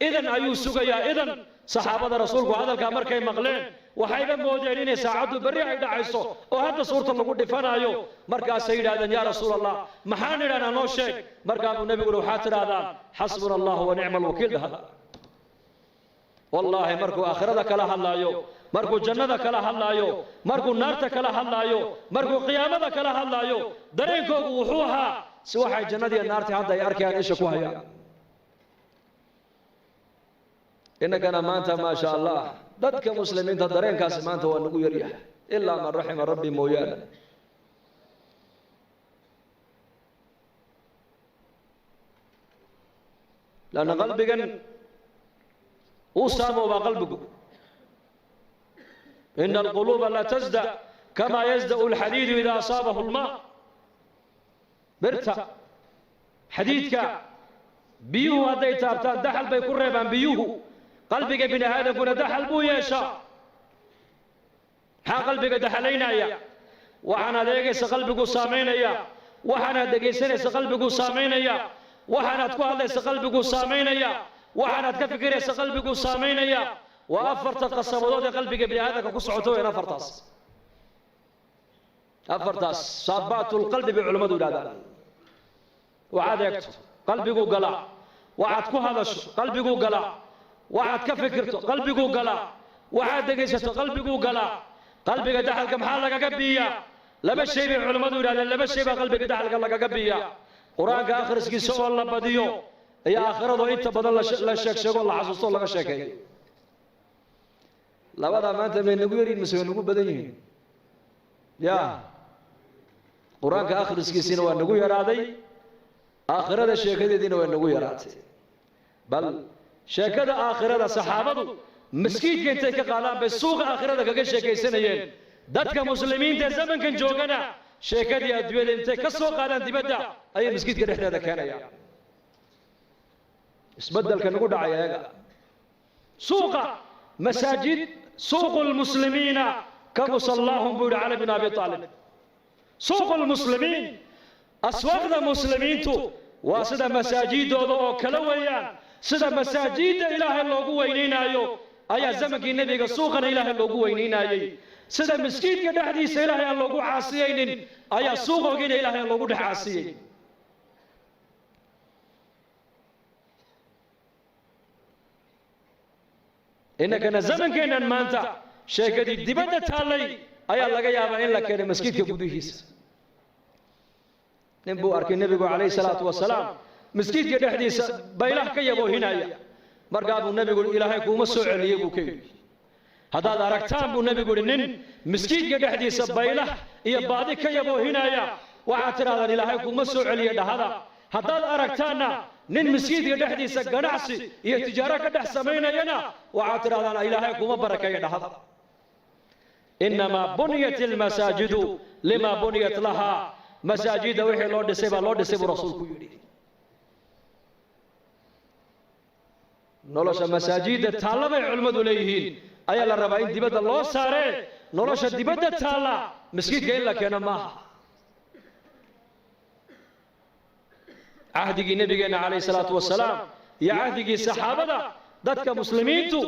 idan ayuu sugayaa idan saxaabada rasuulku hadalkaa markay maqleen waxayba moodeen inay saacaddu berri ay dhacayso oo hadda suurta lagu dhifanaayo markaasay yidhahdeen yaa rasuul allah maxaan idhahnaa noo sheeg markaa buu nebigu yidhi waxaad tidhaahdaan xasbuna allahu wa nicma alwakiil dhahda wallaahi markuu aakhirada kala hadlaayo markuu jannada kala hadlaayo markuu naarta kala hadlaayo markuu qiyaamada kala hadlaayo dareenkoogu wuxuu ahaa si waxay jannadiiyo naartii hadda ay arkayaan isha ku hayaan innagana maanta maa sha allah dadka muslimiinta dareenkaasi maanta waa nagu yaryahay ilaa man raxima rabbi mooyaane lanna qalbigan uu saamoobaa qalbigu إن القلوب لا تزدأ كما يزدأ الحديد إذا أصابه الماء برتا حديدك بيوه هذا تابتان دحل بيكون ريبان بيوه قلبك بن هذا كنا دحل بو يشاء ها قلبك دحلين يا وحنا دقيس قلبك سامين يا وحنا دقيسين قلبك سامين يا وحنا تقول ليس قلبك سامين يا وحنا تكفكر قلبك سامين يا وأفرت قصبودود قلبك ابن هذا كسعته إلى أفرتاس صابات القلب بعلماء هذا وعاد يكتب قلبك قلا وعاد كهذا قلبك قلا وعاد كفكرته قلبك قلا وعاد دقيسته قلبك قلا قلبك دحل كم حالك قبية لما الشيء بعلماء هذا لما الشيء قلبك دحل لك قبية قرآن آخر سكي سوى الله بديو يا آخر أنت بدل لا شك شك الله عز وجل شكي labada maanta may nagu yariin mise way nagu badan yihiin ya quraanka akhriskiisina waa nagu yaraaday aakhirada sheekadeedina waa nagu yaraatay bal sheekada aakhirada saxaabadu maskiidka intay ka qaadaan bay suuqa aakhirada kaga sheekaysanayeen dadka muslimiinta zamankan joogana sheekadii adduunyada intay ka soo qaadaan dibadda ayay maskiidka dhexdeeda keenayaan isbeddelka nagu dhacay ayaga suuqa مساجد سوق المسلمين كمصلاهم بود علي بن ابي طالب سوق المسلمين اسواق المسلمين تو واسدا مساجد او كلا ويان سدا مساجد اله لوغو وينينايو ايا زمنك النبي سوقنا اله لوغو وينينايي سدا مسجد دحديس اله لوغو عاصيين ايا سوقنا اله لوغو دحاسيين إنك زمن كنا مانتا شيكدي دبنا تالي أيا لقى يا بين لك كنا مسجد كبوديس نبو أركي النبي عليه الصلاة والسلام مسجد كده حديث بيله كي يبو هنا يا مرقابو النبي يقول إلهي كوم السوء اللي يبو كي هذا أركتان بو النبي يقول إن مسجد كده حديث بيله يبادي كي يبو هنا يا وعاتر هذا إلهي كوم السوء اللي هذا أركتانا نين مسجد يدحديس جناعسي يتجارة كده سمينا ينا وعاتر هذا إلهي كوم بركة يدهذا إنما بنيت المساجد لما بنيت لها مساجد وحي لورد سيب رسول كيودي nolosha masaajida taallabay culimmadu leeyihiin ayaa la rabaa in dibadda loo saaree nolosha dibadda taalla masjidka in la keeno maaha cahdigii nabigeenna calayhi salaatu wasalaam iyo cahdigii saxaabada dadka muslimiintu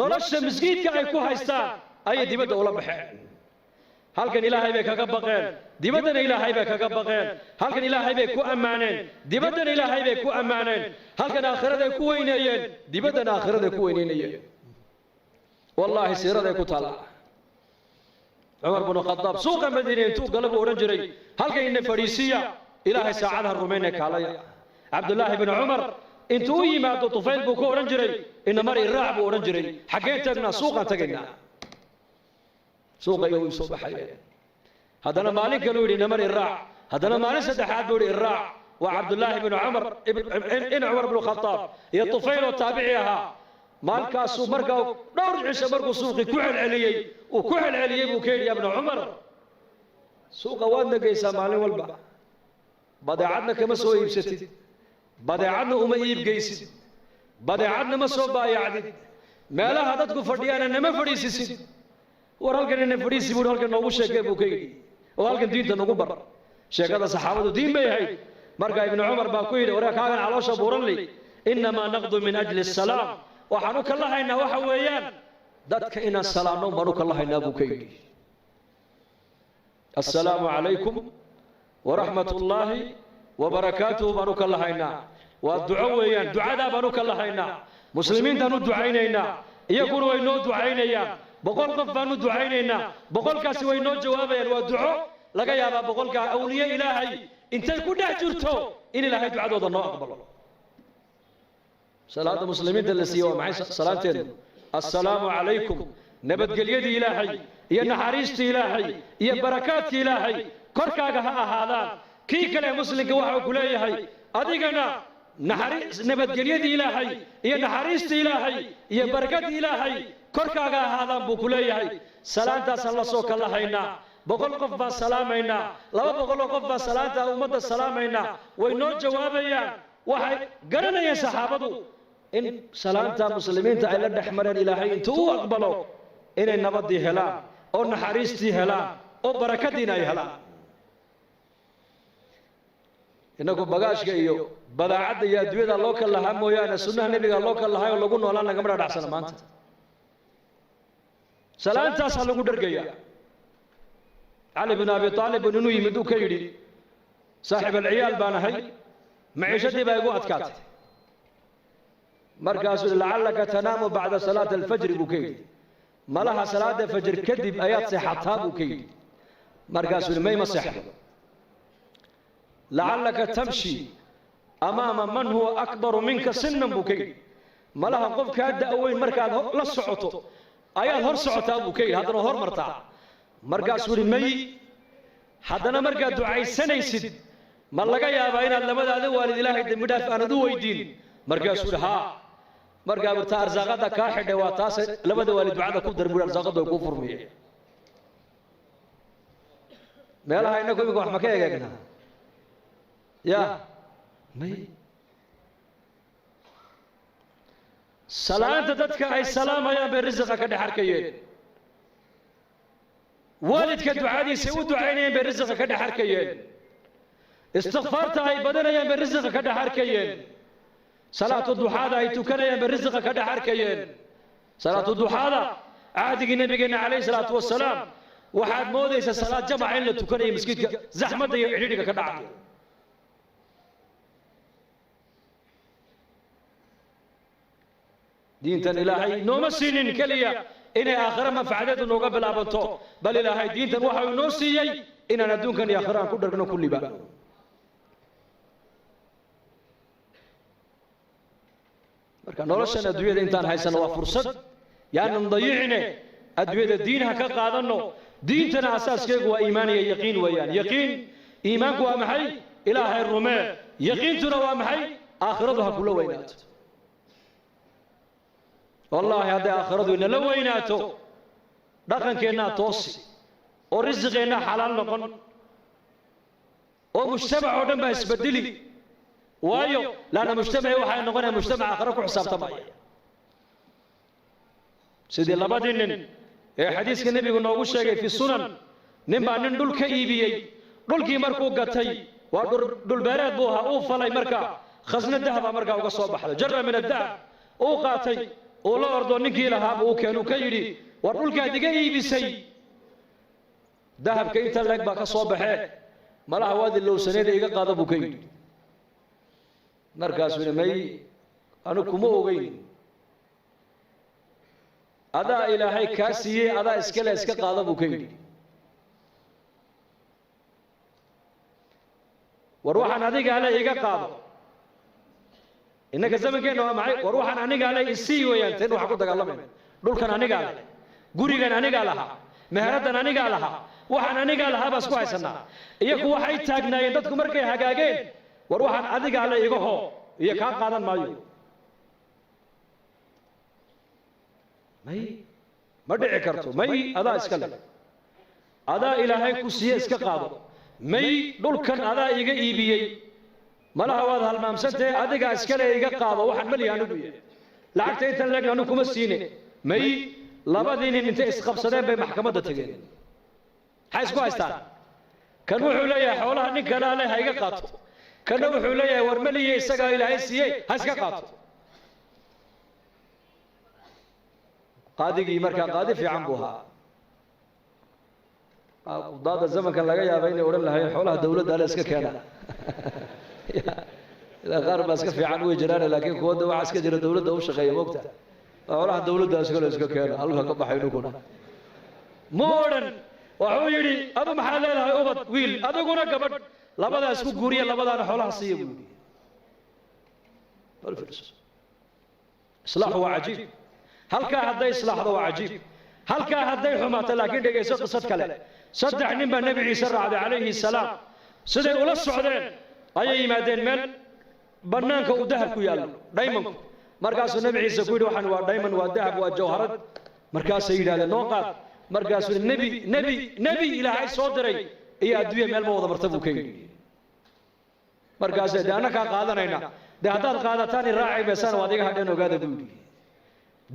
nolosha masjidka ay ku haystaan ayay dibadda ula baxeen halkan ilaahay bay kaga baqeen dibaddana ilaahay bay kaga baqeen halkan ilaahay bay ku ammaaneen dibaddana ilaahay bay ku ammaaneen halkan aakhiraday ku weyneeyeen dibaddana aakhiraday ku weyneynayeen wallaahi siiraday ku taala cumar binu khadaab suuqa madiina intuu galabu odhan jiray halkan ina fadhiisiya ilaahay saacadaha rumaynay kaalaya cabdullaahi binu cumar intuu u yimaado tufayl buu ku odhan jiray ina mar iraac buu odhan jiray xaggeen tagnaa suuqaan tagaynaa suuqa iyo way soo baxayeen haddana maalin kale uu yidhi ina mar iraac haddana maalin saddexaad buu yidhi iraac waa cabdullaahi binu cumar in cumar binu khadaab iyo tufayl oo taabici ahaa maalkaasuu markaa dhowr cisho markuu suuqii ku celceliyey uu ku celceliyey buu ka yidhi ya bnu cumar suuqa waad nagaysaa maalin walba badeecadna kama soo iibsatid badeecadna uma iibgeysid badeecadna ma soo baayacdid meelaha dadku fadhiyaana nama fadhiisisid war halkan ina fadhiisi buu halkan noogu sheegay buu ka yidhi oo halkan diinta nagu bar sheekada saxaabadu diin bay ahayd marka ibnu cumar baa ku yidhi waree kaagan caloosha buuran li innamaa naqdu min ajli asalaam waxaan u kala haynaa waxa weeyaan dadka inaan salaamno baan u kala haynaa buu ka yidhi assalaamu calaykum waraxmat ullaahi wabarakaatuhu baan u kala haynaa waa duco weeyaan ducadaa baan u kala haynaa muslimiintaan u ducaynaynaa iyaguna way noo ducaynayaan boqol qof baan u ducaynaynaa boqolkaasi way noo jawaabayaan waa duco laga yaabaa boqolkaa awliye ilaahay intay ku dhex jirto in ilaahay ducadooda noo aqbalo salaada muslimiinta la siiye waa maxay salaanteedu assalaamu calaykum nabadgelyadii ilaahay iyo naxariistii ilaahay iyo barakaadkii ilaahay korkaaga ha ahaadaan kii kale muslimka waxa ku leeyahay adigana nabadgelyadii ilaahay iyo naxariistii ilaahay iyo barakadii ilaahay korkaaga ahaadaan buu ku leeyahay salaantaasaan la soo kala haynaa boqol qof baan salaamaynaa 200 qof baan salaanta ummadda salaamaynaa way noo jawaabayaan waxay garanayaan saxaabadu in salaanta muslimiinta ay la dhexmareen ilaahay intuu u aqbalo inay nabadii helaan oo naxariistii helaan oo barakadiina ay helaan inagu bagaashka iyo badaacadda iyo adduunyada loo kala lahaa mooyaane sunnaha nebiga loo kala lahaa oo lagu noolaan lagama dhadhacsana maanta salaantaasaa lagu dhargayaa cali bin abi aalib inuu yimid uu ka yidhi saaxib alciyaal baan ahay maciishadii baa igu adkaatay markaasuu yidhi lacallaka tanaamu bacda salaati alfajri buu ka yidhi malaha salaada fajr kadib ayaad seexataa buu ka yidhi markaasuu yidhi mayma seexdo lacallaka tamshi amaama man huwa akbaru minka sinan buu ka yidhi malaha qof kaa da'weyn markaad la socoto ayaad hor socotaa buu ka yidhi haddana hor martaa markaasuu yidhi may haddana markaad ducaysanaysid ma laga yaabaa inaad labadaada waalid ilaahay dembi dhaaf aanad u weydiin markaasuu yidhi haa markaa wirta arsaaqada kaa xidhay waa taas labada waalid ducada ku dar buu arsaaqadu ay kuu furmiyeen meelaha inagu imika wax ma ka egeegnaa ya may salaanta dadka ay salaamayaan bay risiqa ka dhex arkayeen waalidka ducadiisa u ducaynayeen bay risiqa ka dhex arkayeen istikfaarta ay badanayaan bay risiqa ka dhex arkayeen salaatu duxaada ay tukanayaan bay risiqa ka dhex arkayeen salaatu duxaada cahdigii nabigeena calayhi salaatu wasalaam waxaad moodaysaa salaad jamaca in la tukanayo masjidka zaxmadda iyo cidhiidhiga ka dhacay diintan ilaahay nooma siinin keliya inay aakhira manfacadeedu nooga bilaabanto bal ilaahay diintan waxa uu noo siiyey inaan adduunkan iyo aakhira aan ku dhargno kulliba marka noloshan adduunyada intaan haysano waa fursad yaanan dayicine adduunyada diin ha ka qaadanno diintana asaaskeegu waa iimaan iyo yaqiin weeyaan yaqiin iimaanku waa maxay ilaahay rumee yaqiintuna waa maxay aakhiradu ha kula weynaato wallaahi hadday aakhiradu inala weynaato dhaqankeennaa toosi oo risiqeennaa xalaal noqon oo mujtamac oo dhan baa isbedeli waayo laanna mujtamaci waxay noqonaya mujtamac aakhiro ku xisaabtamaya sidii labadii nin ee xadiiska nebigu noogu sheegay fi sunan nin baa nin dhul ka iibiyey dhulkii markuu gatay waa dhulbeereed buu ahaa uu falay marka khasna dahaba markaa uga soo baxday jarra min adahab uu qaatay uu la ordo ninkii lahaaba uu keenu ka yidhi war dhulkaad iga iibisay dahabka inta leeg baa ka soo baxee malaha waad ilowsaneeda iga qaada buu ka yidhi markaasuu yidhi may anu kuma ogeyn adaa ilaahay kaa siiyey adaa iskale iska qaada buu ka yidhi war waxaan adiga ale iga qaado innaka zamankeenna waa maxay war waxaan aniga ale isii weeyaan teen waxaan ku dagaalamayna dhulkan anigaa leh gurigan anigaa lahaa meheraddan anigaa lahaa waxaan anigaa lahaa baa isku haysanaa iyaku waxay taagnaayeen dadku markay hagaageen war waxaan adiga ale iga hoo iyo kaa qaadan maayo may ma dhici karto may adaa iska leh adaa ilaahay ku siiye iska qaado may dhulkan adaa iga iibiyey malaha waad halmaamsantahe adigaa iskale iga qaado waxaan malihi anigu yahay lacagta intan leeg anu kuma siine may labadii nin intay isqabsadeen bay maxkamadda tegeen maxay isku haystaan kan wuxuu leeyahay xoolaha ninkanaa leh ha iga qaato kanna wuxuu leeyahay war maliye isagaa ilaahay siiyey ha iska qaato qaadigii markaa qaadi fiican buu ahaa qudaada zamankan laga yaaba inay odhan lahayn xoolaha dawladda ale iska keena ilaa qaar baa iska fiican way jiraan laakiin kuwada waxaa iska jira dawladda u shaqeeya moogta xoolaha dawladda iskale iska keena halka ka baxay nuguna ma odhan wuxuu yidhi adu maxaad leedahay ubad wiil adiguna gabadh labadaa isku guuriya labadaana xoolaha siiya buu yidhi islaaxu waa cajiib halkaa hadday islaaxdo waa cajiib halkaa hadday xumaato laakiin dhegayso qisad kale saddex nin baa nebi ciise raacday calayhi salaam siday ula socdeen ayay yimaadeen meel bannaanka uu dahab ku yaallo dhaymanku markaasuu nebi ciise ku yidhi waxaan waa dhayman waa dahab waa jawharad markaasay yidhahdeen noo qaad markaasuu nebi ilaahay soo diray iyo adduunya meel ma wada marta buu ka yidhi markaasee dee annakaa qaadanayna dee haddaad qaadataan i raacay meesaan waad iga hadheen ogaada buu yidhi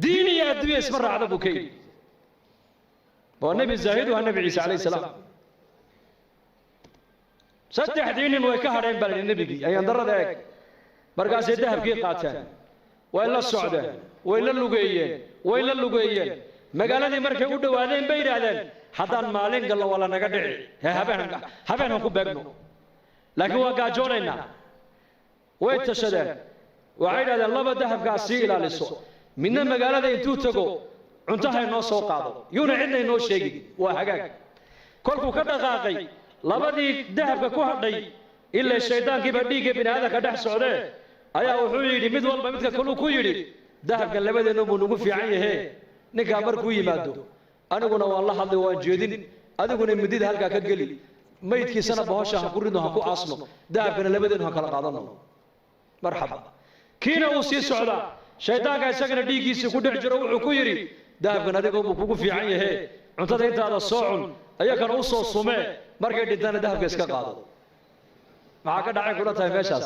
diin iyo adduunya isma raacda buu ka yidhi waa nebi zaahidu ha nebi ciise calayhi salaam saddexdii nin way ka hadheen baa layidhi nebigii ayaan darrada eeg markaasay dahabkii qaateen way la socdeen way la lugeeyeen magaaladii markay u dhowaadeen bay yidhaahdeen haddaan maalin gallo waa lanaga dhici hee habeen han ku beegno laakiin waa gaajoonaynaa way tashadeen waxay yidhahdeen laba dahabkaa sii ilaaliso midna magaalada intuu tago cuntahay noo soo qaado yuuna cidna inoo sheegin waa hagaag kolkuu ka dhaqaaqay labadii dahabka ku hadhay ilaa shaydaankiiba dhiigga bini aadamka dhex socdee ayaa wuxuu yidhi mid walba midka kaluu ku yidhi dahabkan labadeennu buu nagu fiican yahee ninkaa markuu yimaado aniguna waan la hadlay waan jeedin adiguna midida halkaa ka geli maydkiisana bahosha ha ku ridno ha ku aasno dahabkana labadeennu ha kala qaadano marxaba kiina uu sii socdaa shaydaanka isagana dhiiggiisii ku dhex jiro wuxuu ku yidhi dahabkan adiga buu kugu fiican yahee cuntada intaada soo cun ayakana u soo sumee markay dhintana dahabka iska qaado maxaa ka dhacay kula tahay meeshaas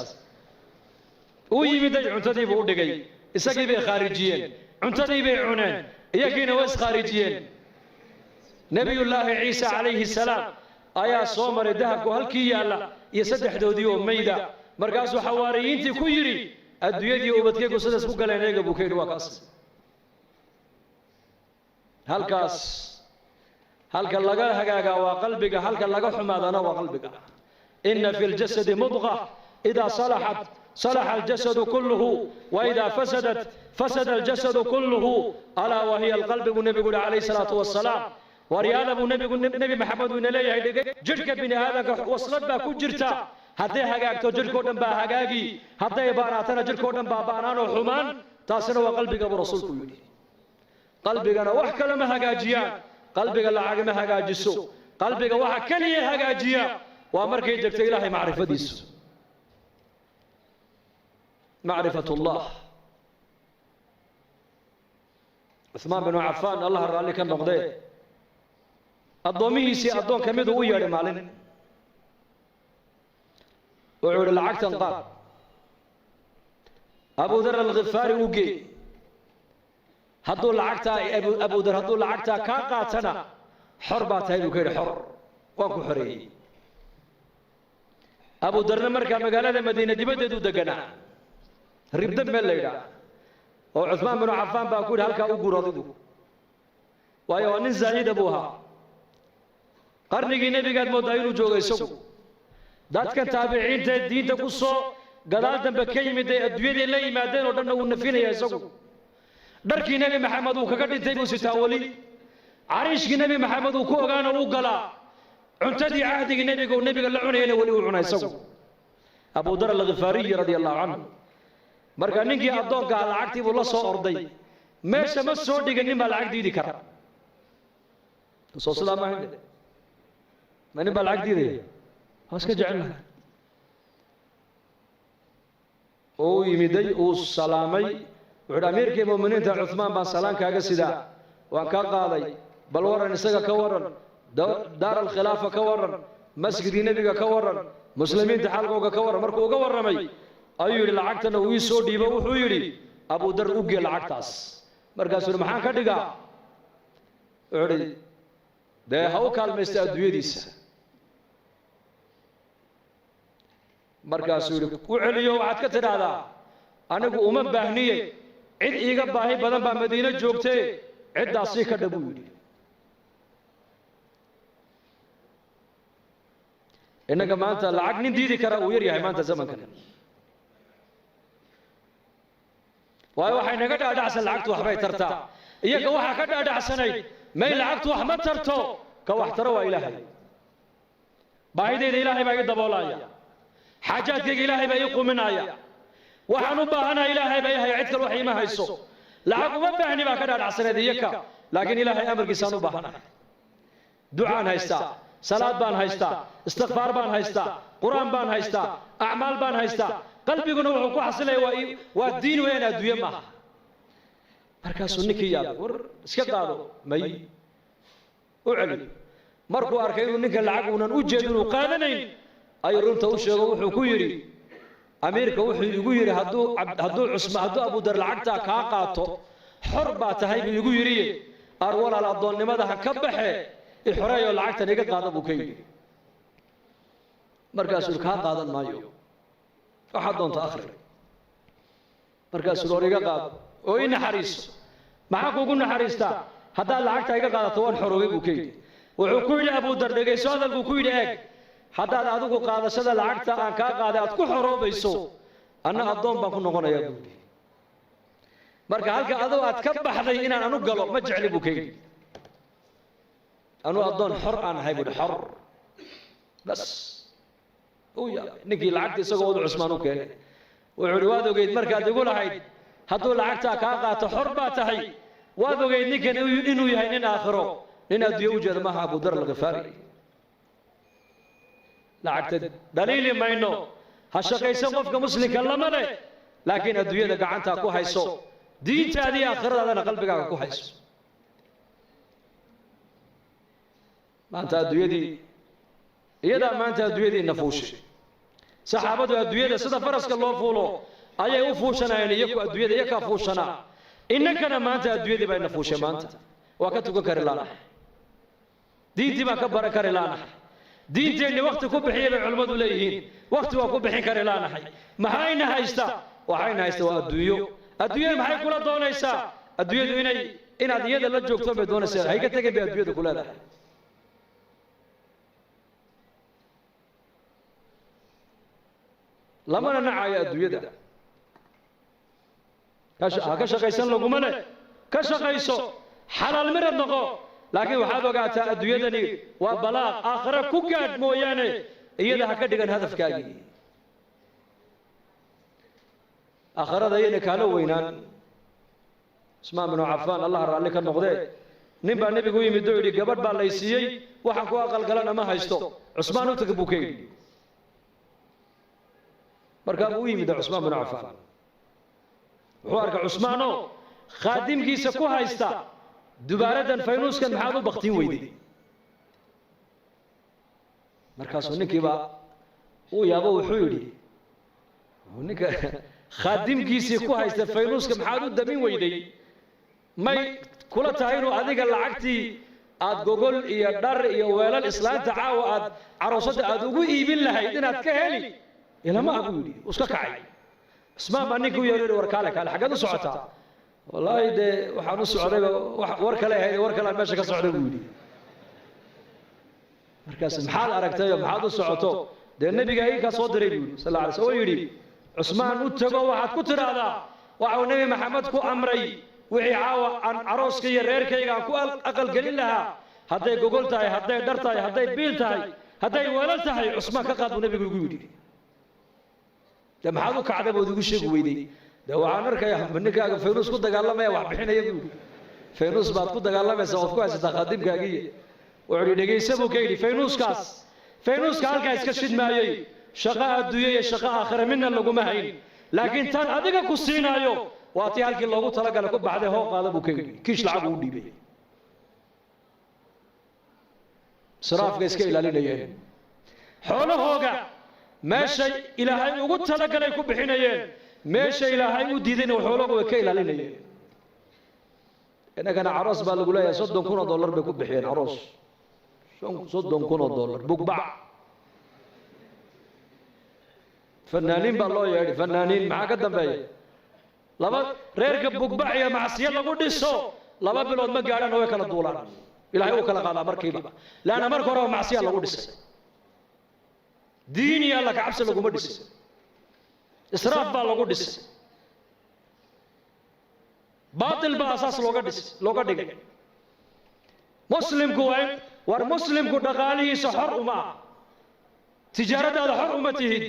uu yimiday cuntadii buu u dhigay isagii bay khaarijiyeen cuntadii bay cuneen iyagiina way iskhaarijiyeen nebiyullaahi ciise calayhi salaam ayaa soo maray dahabku halkii yaalla iyo saddexdoodii oo mayda markaasuu xawaariyiintii ku yidhi adduunyadii ubadkaygu sidaas ku galeen eega buu ka yidhi waa kaas halkaas halka laga hagaagaa waa qalbiga halka laga xumaadana waa qalbiga inna fi ljasadi mudqa idaa salaxat salaxa aljasadu kulluhu waidaa fasadat fasada aljasadu kulluhu alaa wahiya alqalbi buu nebigu yihi calayhi salaatu wassalaam waryaada buu nebi maxamed uu ina leeyahay jidhka bini aadamka waslad baa ku jirta hadday hagaagto jidhkao dhan baa hagaagi hadday baanaatana jidhkao dhan baa baanaan oo xumaan taasina waa qalbiga buu rasuulku yidhi qalbigana wax kale ma hagaajiyaan qalbiga lacag ma hagaajiso qalbiga waxa kaliya hagaajiya waa markay degto ilaahay macrifadiisu macrifatullah cuthmaan binu cafaan allah raalli ka noqdee addoomihiisii addoon ka miduu u yeedhay maalin wuxuu idhi lacagtan qaad abu dar alkhifaari u geey hadduu lacagtaa abudar hadduu lacagtaa kaa qaatana xor baa tahay buu ka yidhi xor waan ku xoreeyey abudarna markaa magaalada madiina dibaddeedu deganaa ribda meel la yidhaah oo cuثmaan binu cafaan baa ku yidhi halkaa u guur adigu waayo waa nin zaahida buu ahaa qarnigii nebigaad mooddaa inuu joogo isagu dadkan taabiciinta ee diinta ku soo gadaal dambe ka yimid ee adduunyadii la yimaadeen oo dhanna wuu nafinaya isagu dharkii nebi maxamed uu kaga dhintay buu sitaa weli cariishkii nebi maxamed uu ku ogaana uu galaa cuntadii cahdigii nebiga uu nebiga la cunayana weli uu cuna isagu abu dar alkhifaariyi radia allahu canhu marka ninkii addoonka ah lacagtii buu la soo orday meesha ma soo dhigin nin baa lacag diidi kara soo sidaa maaha ma nin baa lacag diidaya waa iska jecel laha oo u yimiday uu salaamay wuxuu yidhi amiirkii mu'miniinta cuثmaan baan salaan kaaga sidaa waan kaa qaaday bal waran isaga ka waran daar alkhilaafa ka waran masjidkii nebiga ka waran muslimiinta xalqooga ka waran markuu uga warramay ayuu yidhi lacagtana uu ii soo dhiibo wuxuu yidhi abu dar u gee lacagtaas markaasuu yidhi maxaan ka dhigaa wuxuu yidhi dee ha u kaalmaysta adduunyadiisa markaasuu yidhi u celiyo waxaad ka tidhaahdaa anigu uma baahniye cid iiga baahi badan baa madiine joogtee ciddaasii ka dha buu yidhi innaga maanta lacag nin diidi kara uu yar yahay maanta zamankan waayo waxay naga dhaadhacsan lacagtu waxbay tartaa iyaga waxaa ka dhaadhacsanayd may lacagtu wax ma tarto ka wax taro waa ilaahay baahidayda ilaahay baa ii daboolaya xaajaadkayga ilaahay baa ii quminaya waxaan u baahanahay ilaahay baa ii haya cid kale wax iima hayso lacag uma baahni baa ka dhaadhacsanayd iyaka laakiin ilaahay amarkiisaan u baahanahay ducaan haystaa salaad baan haystaa istikfaar baan haystaa qur'aan baan haystaa acmaal baan haystaa qalbiguna wuxuu ku xasilaya waa diin weyn adduunye maaha markaasuu ninkii yaabay war iska qaado may u celi markuu arkay inuu ninka lacag uunan u jeedin uu qaadanayn ayuu runta u sheego wuxuu ku yidhi amiirka wuxuu igu yidhi hadduu abudar lacagtaa kaa qaato xor baa tahay buu igu yidhi ar walaal addoonnimada ha ka baxe xoreeyoo lacagtan iga qaada buu ka yidhi markaasuu yidhi kaa qaadan maayo waxaad doonta akhri markaasuu yidhi or iga qaado oo ii naxariiso maxaa kuugu naxariistaa haddaad lacagtaa iga qaadato waan xoroobay buu ka yidhi wuxuu ku yidhi abudar dhegayso hadalkuu ku yidhi eeg haddaad adigu qaadashada lacagta aan kaa qaaday aad ku xoroobayso anna addoon baan ku noqonayaa buu yidhi marka halka adoo aad ka baxday inaan anu galo ma jecli buu ka yidhi anuu addoon xor aan ahay buuhi xor bas uu yaabay ninkii lacagta isagoo wadu cusmaan u keenay wuxuu yidhi waad ogeyd markaad igu lahayd hadduu lacagtaa kaa qaato xor baa tahay waad ogeyd ninkan inuu yahay nin aakhiro nin adduunye u jeeda maaha abudar alkhifaari lacagta dhaliili mayno ha shaqaysan qofka muslimka lama leh laakiin adduunyada gacantaa ku hayso diintaadii aakhiradaadana qalbigaaga ku hayso maanta adduunyadii iyadaa maanta adduunyadii nafuushay saxaabadu adduunyada sida faraska loo fuulo ayay u fuushanayeen iyaku adduunyada iyakaa fuushanaa innakana maanta adduunyadii bay nafuushay maanta waa ka tukan kari laanahay diintii baan ka baran kari laanahay diinteenni wakti ku bixiyay bay culimmadu leeyihiin wakti waa ku bixin kari laanahay maxayna haysta waxayna haysta waa adduunyo adduunyada maxay kula doonaysaa adduunyadu inaad iyada la joogto bay doonaysaa hayga tegin bay adduunyada ku leedahay lamana nacayo adduunyada ha ka shaqaysan laguma leh ka shaqayso xalaal mirad noqo laakiin waxaad ogaataa adduunyadani waa balaaq aakhira ku gaadh mooyaane iyada ha ka dhigan hadafkaagii aakhirada ayayna kaala weynaan cusmaan binu cafaan allah raalli ka noqdee nin baa nebigu u yimid oo yidhi gabadh baa lay siiyey waxaan ku aqalgalana ma haysto cusmaan u taga buu ka yidhi markaa buu u yimid cusmaan binu cafaan wuxuu arkay cusmaanoo khaadimkiisa ku haysta dubaaradan faynuuskan maxaad u baktiin weyday markaasuu ninkiiba uu yaabo wuxuu yidhi ninka khaadimkiisii ku haysta faynuuska maxaad u damin weyday may kula tahay inuu adiga lacagtii aad gogol iyo dhar iyo weelal islaanta caawa aad caroosada aad ugu iibin lahayd inaad ka heli ilama abu yidhi iska kacay ismaan baa ninkuu yeeray war kaale xaggeed u socotaa wallaahi dee waxaan u socday war kale ahayd war kale meesha ka socday buu yidhi markaas maxaad aragtay maxaad u socoto dee nabiga ay ka soo diray buu yidhi sallallahu alayhi wasallam yidhi cusmaan u tago waxaad ku tiraahdaa waxuu nabi maxamed ku amray wixii caawa aan carooska iyo reerkayga aan ku aqalgelin lahaa hadday gogol tahay hadday dhar tahay hadday biil tahay hadday weelal tahay cusmaan ka qaad buu nabigu igu yidhi dee maxaad u kacday bood igu sheegi weyday dee waxaan arkayaa ninkaaga faynuus ku dagaalamaya wax bixinaya buu yidhi faynuus baad ku dagaalamaysaa ood ku haysataa qaadimkaagiiya wuxuu yidhi dhegaysa buu ka yidhi faynuuska halkaa iska shidmaayey shaqo adduunye iyo shaqo aakhira midna laguma hayn laakiin tan adiga ku siinaayo waa tii halkii loogu talagalay ku baxday hoo qaada buu ka yidhi kiish lacag uu dhiibay israafka iska ilaalinayeen xoolahooga meeshay ilaahay ugu talagalay ku bixinayeen meesha ilaahay u diidayna xoolahooga way ka ilaalinayeen innagana caroos baa lagu leeyahay $30,000 bay ku bixiyeen caroos $30,000 bugbac fanaaniin baa loo yeedhi fanaaniin maxaa ka dambeeya laba reerka bugbac iyo macsiyo lagu dhiso 2 bilood ma gaadhaan way kala duulaan ilaahay uu kala qaadaa markiiba laana marka hore macsiyo lagu dhisay diin iyo alla ka cabsi laguma dhisay israaf baa lagu dhisay baatil baa asaas looga dhigay muslimku war muslimku dhaqaalihiisa xor uma tijaaradaada xor uma tihid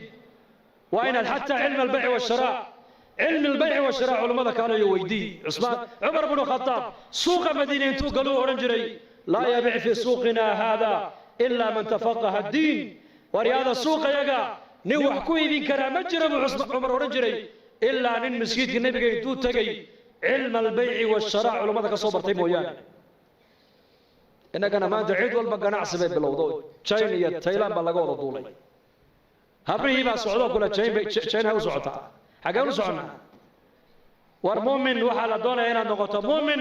waa inaad xataa cilmi albayci washaraa علم البيع والشراء علماء كانوا يويدي عمر بن الخطاب سوق مدينة انتو قالوا أورنجري لا يبيع في سوقنا هذا إلا من تفقه الدين ورياضة السوق يقع نوح كوي بين كرام مجرم عمر أورنجري إلا أن مسجد النبي انتو تقي علم البيع والشراء علماء كصبر تيمويان إنك أنا ما تعيد والبقى نعصب بالوضوء تشاينية تايلان بلغوا طولي هبريه بقى سعودة كلها تشاين هاو سعودة حاجة سعنا والمؤمن وحال الدنيا هنا نقطة مؤمن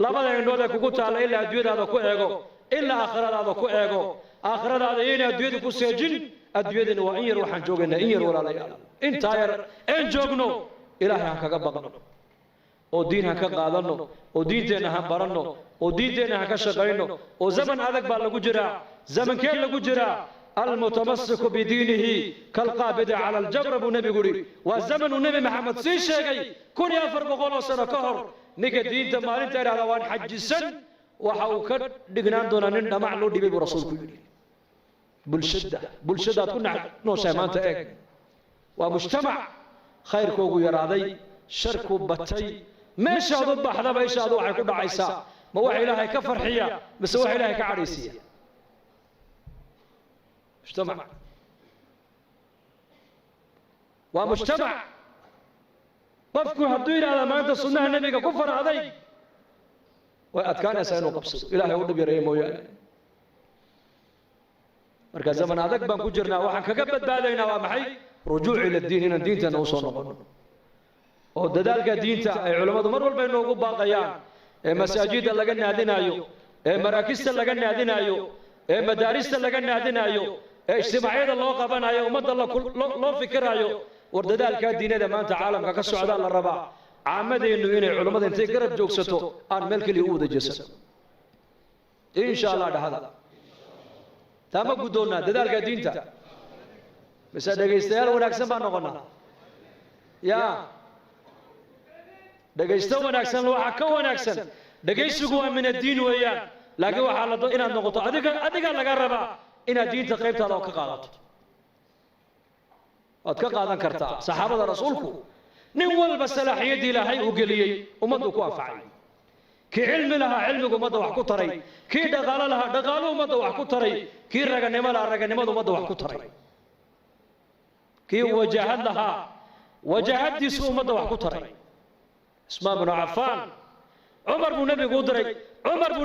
لا بد أن يدود كوكوتا إلا أدويد هذا كوئعو إلا آخر هذا كوئعو آخر هذا هنا أدويد كوسجن أدويد وإير وحن جوجنا إير ولا ليال إنت إن جوجنو إلهي هكذا بقنا ودين هكذا قادنا ودين تنا هم برنا ودين تنا هكذا شقينا وزمن هذاك بالجرا زمن كان لجرا المتمسك بدينه كالقابض على الجبر ابو نبي قولي والزمن النبي محمد سي شيغي كون يافر بقول سنه كهر نيك دين تمارين تير على وان حج سن وحاو كدغنان دونا نين دمع لو ديبي رسول كيري بلشده كنا نوشا مانتا اك ومجتمع خير كوغو يرادي شركو بتي ماشي ادو بخدا بايشا ادو waxay ku dhacaysaa ma wax ilaahay ka farxiya mise wax ilaahay ka cadhaysiya مجتمع ومجتمع قفكو هدوين على ما أنت صنع النبي كفر علي وأتكان يسألون قبص إلهي ودب يريم ويانا مركز زمن هذاك بان كجرنا وحن كقبت بالينا ومحي رجوع إلى الدين إن الدين تنوصل نقول وددالك الدين تا علماء مروا بين نوقو باقيان مساجد اللي قلنا هذين أيو مراكز اللي قلنا هذين أيو مدارس اللي قلنا هذين أيو اجتماعية الله قبنا يا ومد الله لو فكر يا وردال كدين هذا ما أنت عالم كسعداء الربع عمد إنه هنا علماء أنت قرب جوكسته عن ملك اليهود الجسد إن شاء الله هذا تمام قدونا دال كدين تا بس هذا يستاهل ونكسب ما نقولنا يا دقيستو ونكسب وحكوا ونكسب دقيسوا من الدين وياه لكن وحالة إن النقطة أديك لقربا إن الدين تقريبا لو كقالت أتكقالا كرتا صحابة رسولكم نول بسلاحية دي لهي وقليي ومدو كوافعي كي علم لها علمك ومدو وحكو تري كي دقال لها دقال ومدو وحكو تري كي رغنم لها رغنم ومدو وحكو تري كي وجهد لها وجهد دي سوء مدو وحكو تري اسماء بن عفان عمر بن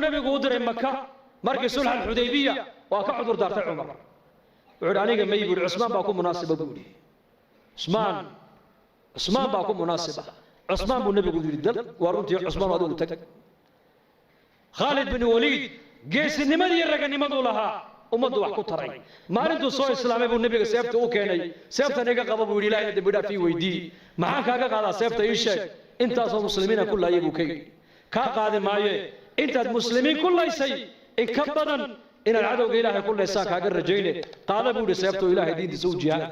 نبي قدري مكة مركز صلح الحديبية وكعذر دارت عمر وعرانيك ما يقول عثمان باكون مناسبة بقولي عثمان باكون مناسبة عثمان بن نبي قدري الدل ورمتي عثمان هذول تك khaalid bin waliid geesinimadii raganimaduu lahaa ummaddu wax ku taray maalintuu soo islaamay buu nebiga seefta u keenay seeftan iga qaba buu yidhi ilaahay dembi dhaaf ii weydii maxaan kaaga qaadaa seefta ii sheeg intaasoo muslimiina ku laayay buu ka yidhi kaa qaadi maaye intaad muslimiin ku laysay in ka badan inaad cadowga ilaahay ku laysaan kaaga rajayne qaada buu yidhi seefta oo ilaahay diintiisa u jihaad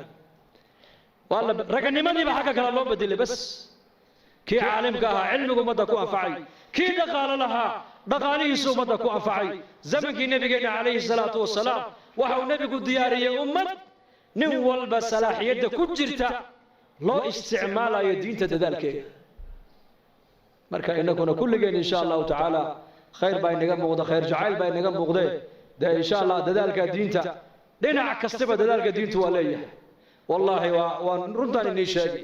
raganimadiiba xagga kale loo bedelay bas kii caalimka ahaa cilmigu ummadda ku anfacay kii dhaqaalo lahaa dhaqaalihiisu ummadda ku anfacay zamankii nebigeenna calayhi salaatu wasalaam waxa uu nebigu diyaariyey ummad nin walba salaaxiyadda ku jirta loo isticmaalayo diinta dadaalkeeda marka innaguna kulligeen insha allahu tacaala khayr baa inaga muuqda khayr jacayl baa inaga muuqdee dee insha allah dadaalka diinta dhinac kastaba dadaalka diintu waa leeyahay wallaahi waan runtaan inii sheegay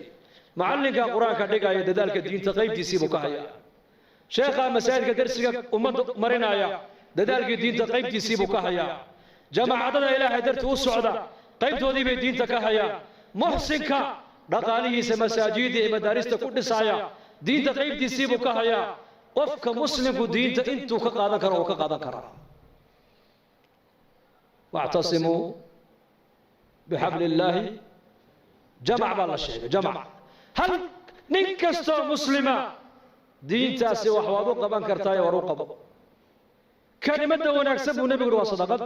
macallinka qur-aanka dhigaya dadaalka diinta qaybtiisii buu ka hayaa sheekha masaajidka darsiga ummadda marinaya dadaalkii diinta qaybtiisii buu ka hayaa jamaacadada ilaahay darti u socda qaybtoodii bay diinta ka hayaan muxsinka dhaqaalihiisa masaajidda iyo madaarista ku dhisaya diinta qaybtiisii buu ka hayaa qofka muslimku diinta intuu ka qaadan karo oo ka qaadan karaa wactasimuu bixabli illaahi jamac baa la sheegay jamac hal nin kastoo muslima diintaasi wax waad u qaban kartaayo war u qabo kelimadda wanaagsan buu nebigu yidhi waa sadaqad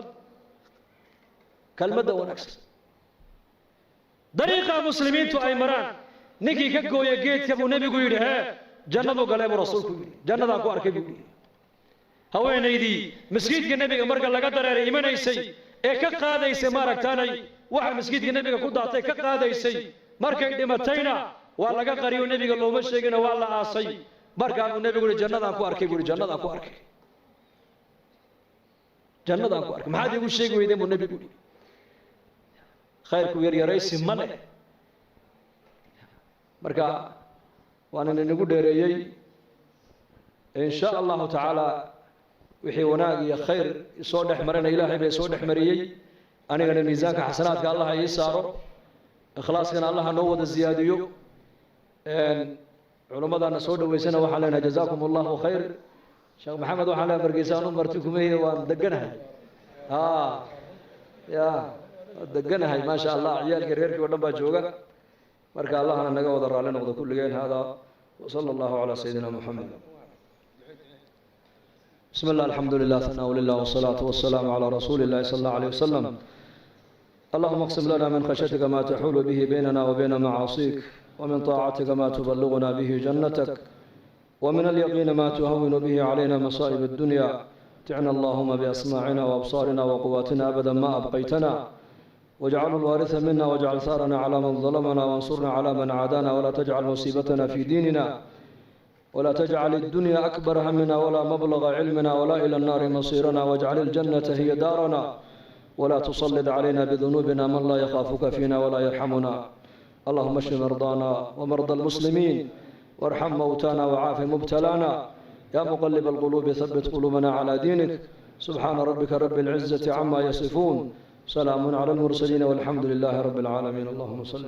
kelmadda wanaagsan dariiqa muslimiintu ay maraan ninkii ka gooya geedka buu nebigu yidhi hee jannadu galee buu rasuulku yidhi jannadaan ku arkay buu yidhi haweenaydii masjidka nebiga marka laga dareeray imanaysay ee ka qaadaysay maaragtaanay waxa masjidka nebiga ku daatay ka qaadaysay markay dhimatayna waa laga qariyo nebiga looma sheegina waa la aasay markaa buu nebigu yidhi jannadaan ku arkay buu yidhi jannadaan ku arkay jannadaan ku arkay maxaad iigu sheegi weydeen buu nebigu yidhi khayrku yaryaraysi ma leh marka waanan inagu dheereeyey insha allahu tacaala wixii wanaag iyo khayr isoo dhex marana ilaahay baa isoo dhex mariyey anigana miisaanka xasanaadka allah ii saaro ikhlaaskana allah noo wada ziyaadiyo culimmadana soo dhaweysana waxaan leenahay jazaakum allahu khayr sheekh maxamed waxaan leenahay markiisa anu marti kumehiye waan deganahay ya deganahay maasha allah ciyaalkii reerkii oo dhan baa jooga marka allahna naga wada raalli noqdo kulligeen hada وصلى الله على سيدنا محمد بسم الله الحمد لله ثناء لله والصلاة والسلام على رسول الله صلى الله عليه وسلم اللهم اقسم لنا من خشيتك ما تحول به بيننا وبين معاصيك ومن طاعتك ما تبلغنا به جنتك ومن اليقين ما تهون به علينا مصائب الدنيا متعنا اللهم بأسماعنا وأبصارنا وقواتنا أبدا ما أبقيتنا واجعل الوارث منا واجعل ثارنا على من ظلمنا وانصرنا على من عادانا ولا تجعل مصيبتنا في ديننا ولا تجعل الدنيا أكبر همنا ولا مبلغ علمنا ولا إلى النار مصيرنا واجعل الجنة هي دارنا ولا تسلط علينا بذنوبنا من لا يخافك فينا ولا يرحمنا اللهم اشف مرضانا ومرضى المسلمين وارحم موتانا وعاف مبتلانا يا مقلب القلوب ثبت قلوبنا على دينك سبحان ربك رب العزة عما يصفون سلام على المرسلين والحمد لله رب العالمين اللهم صل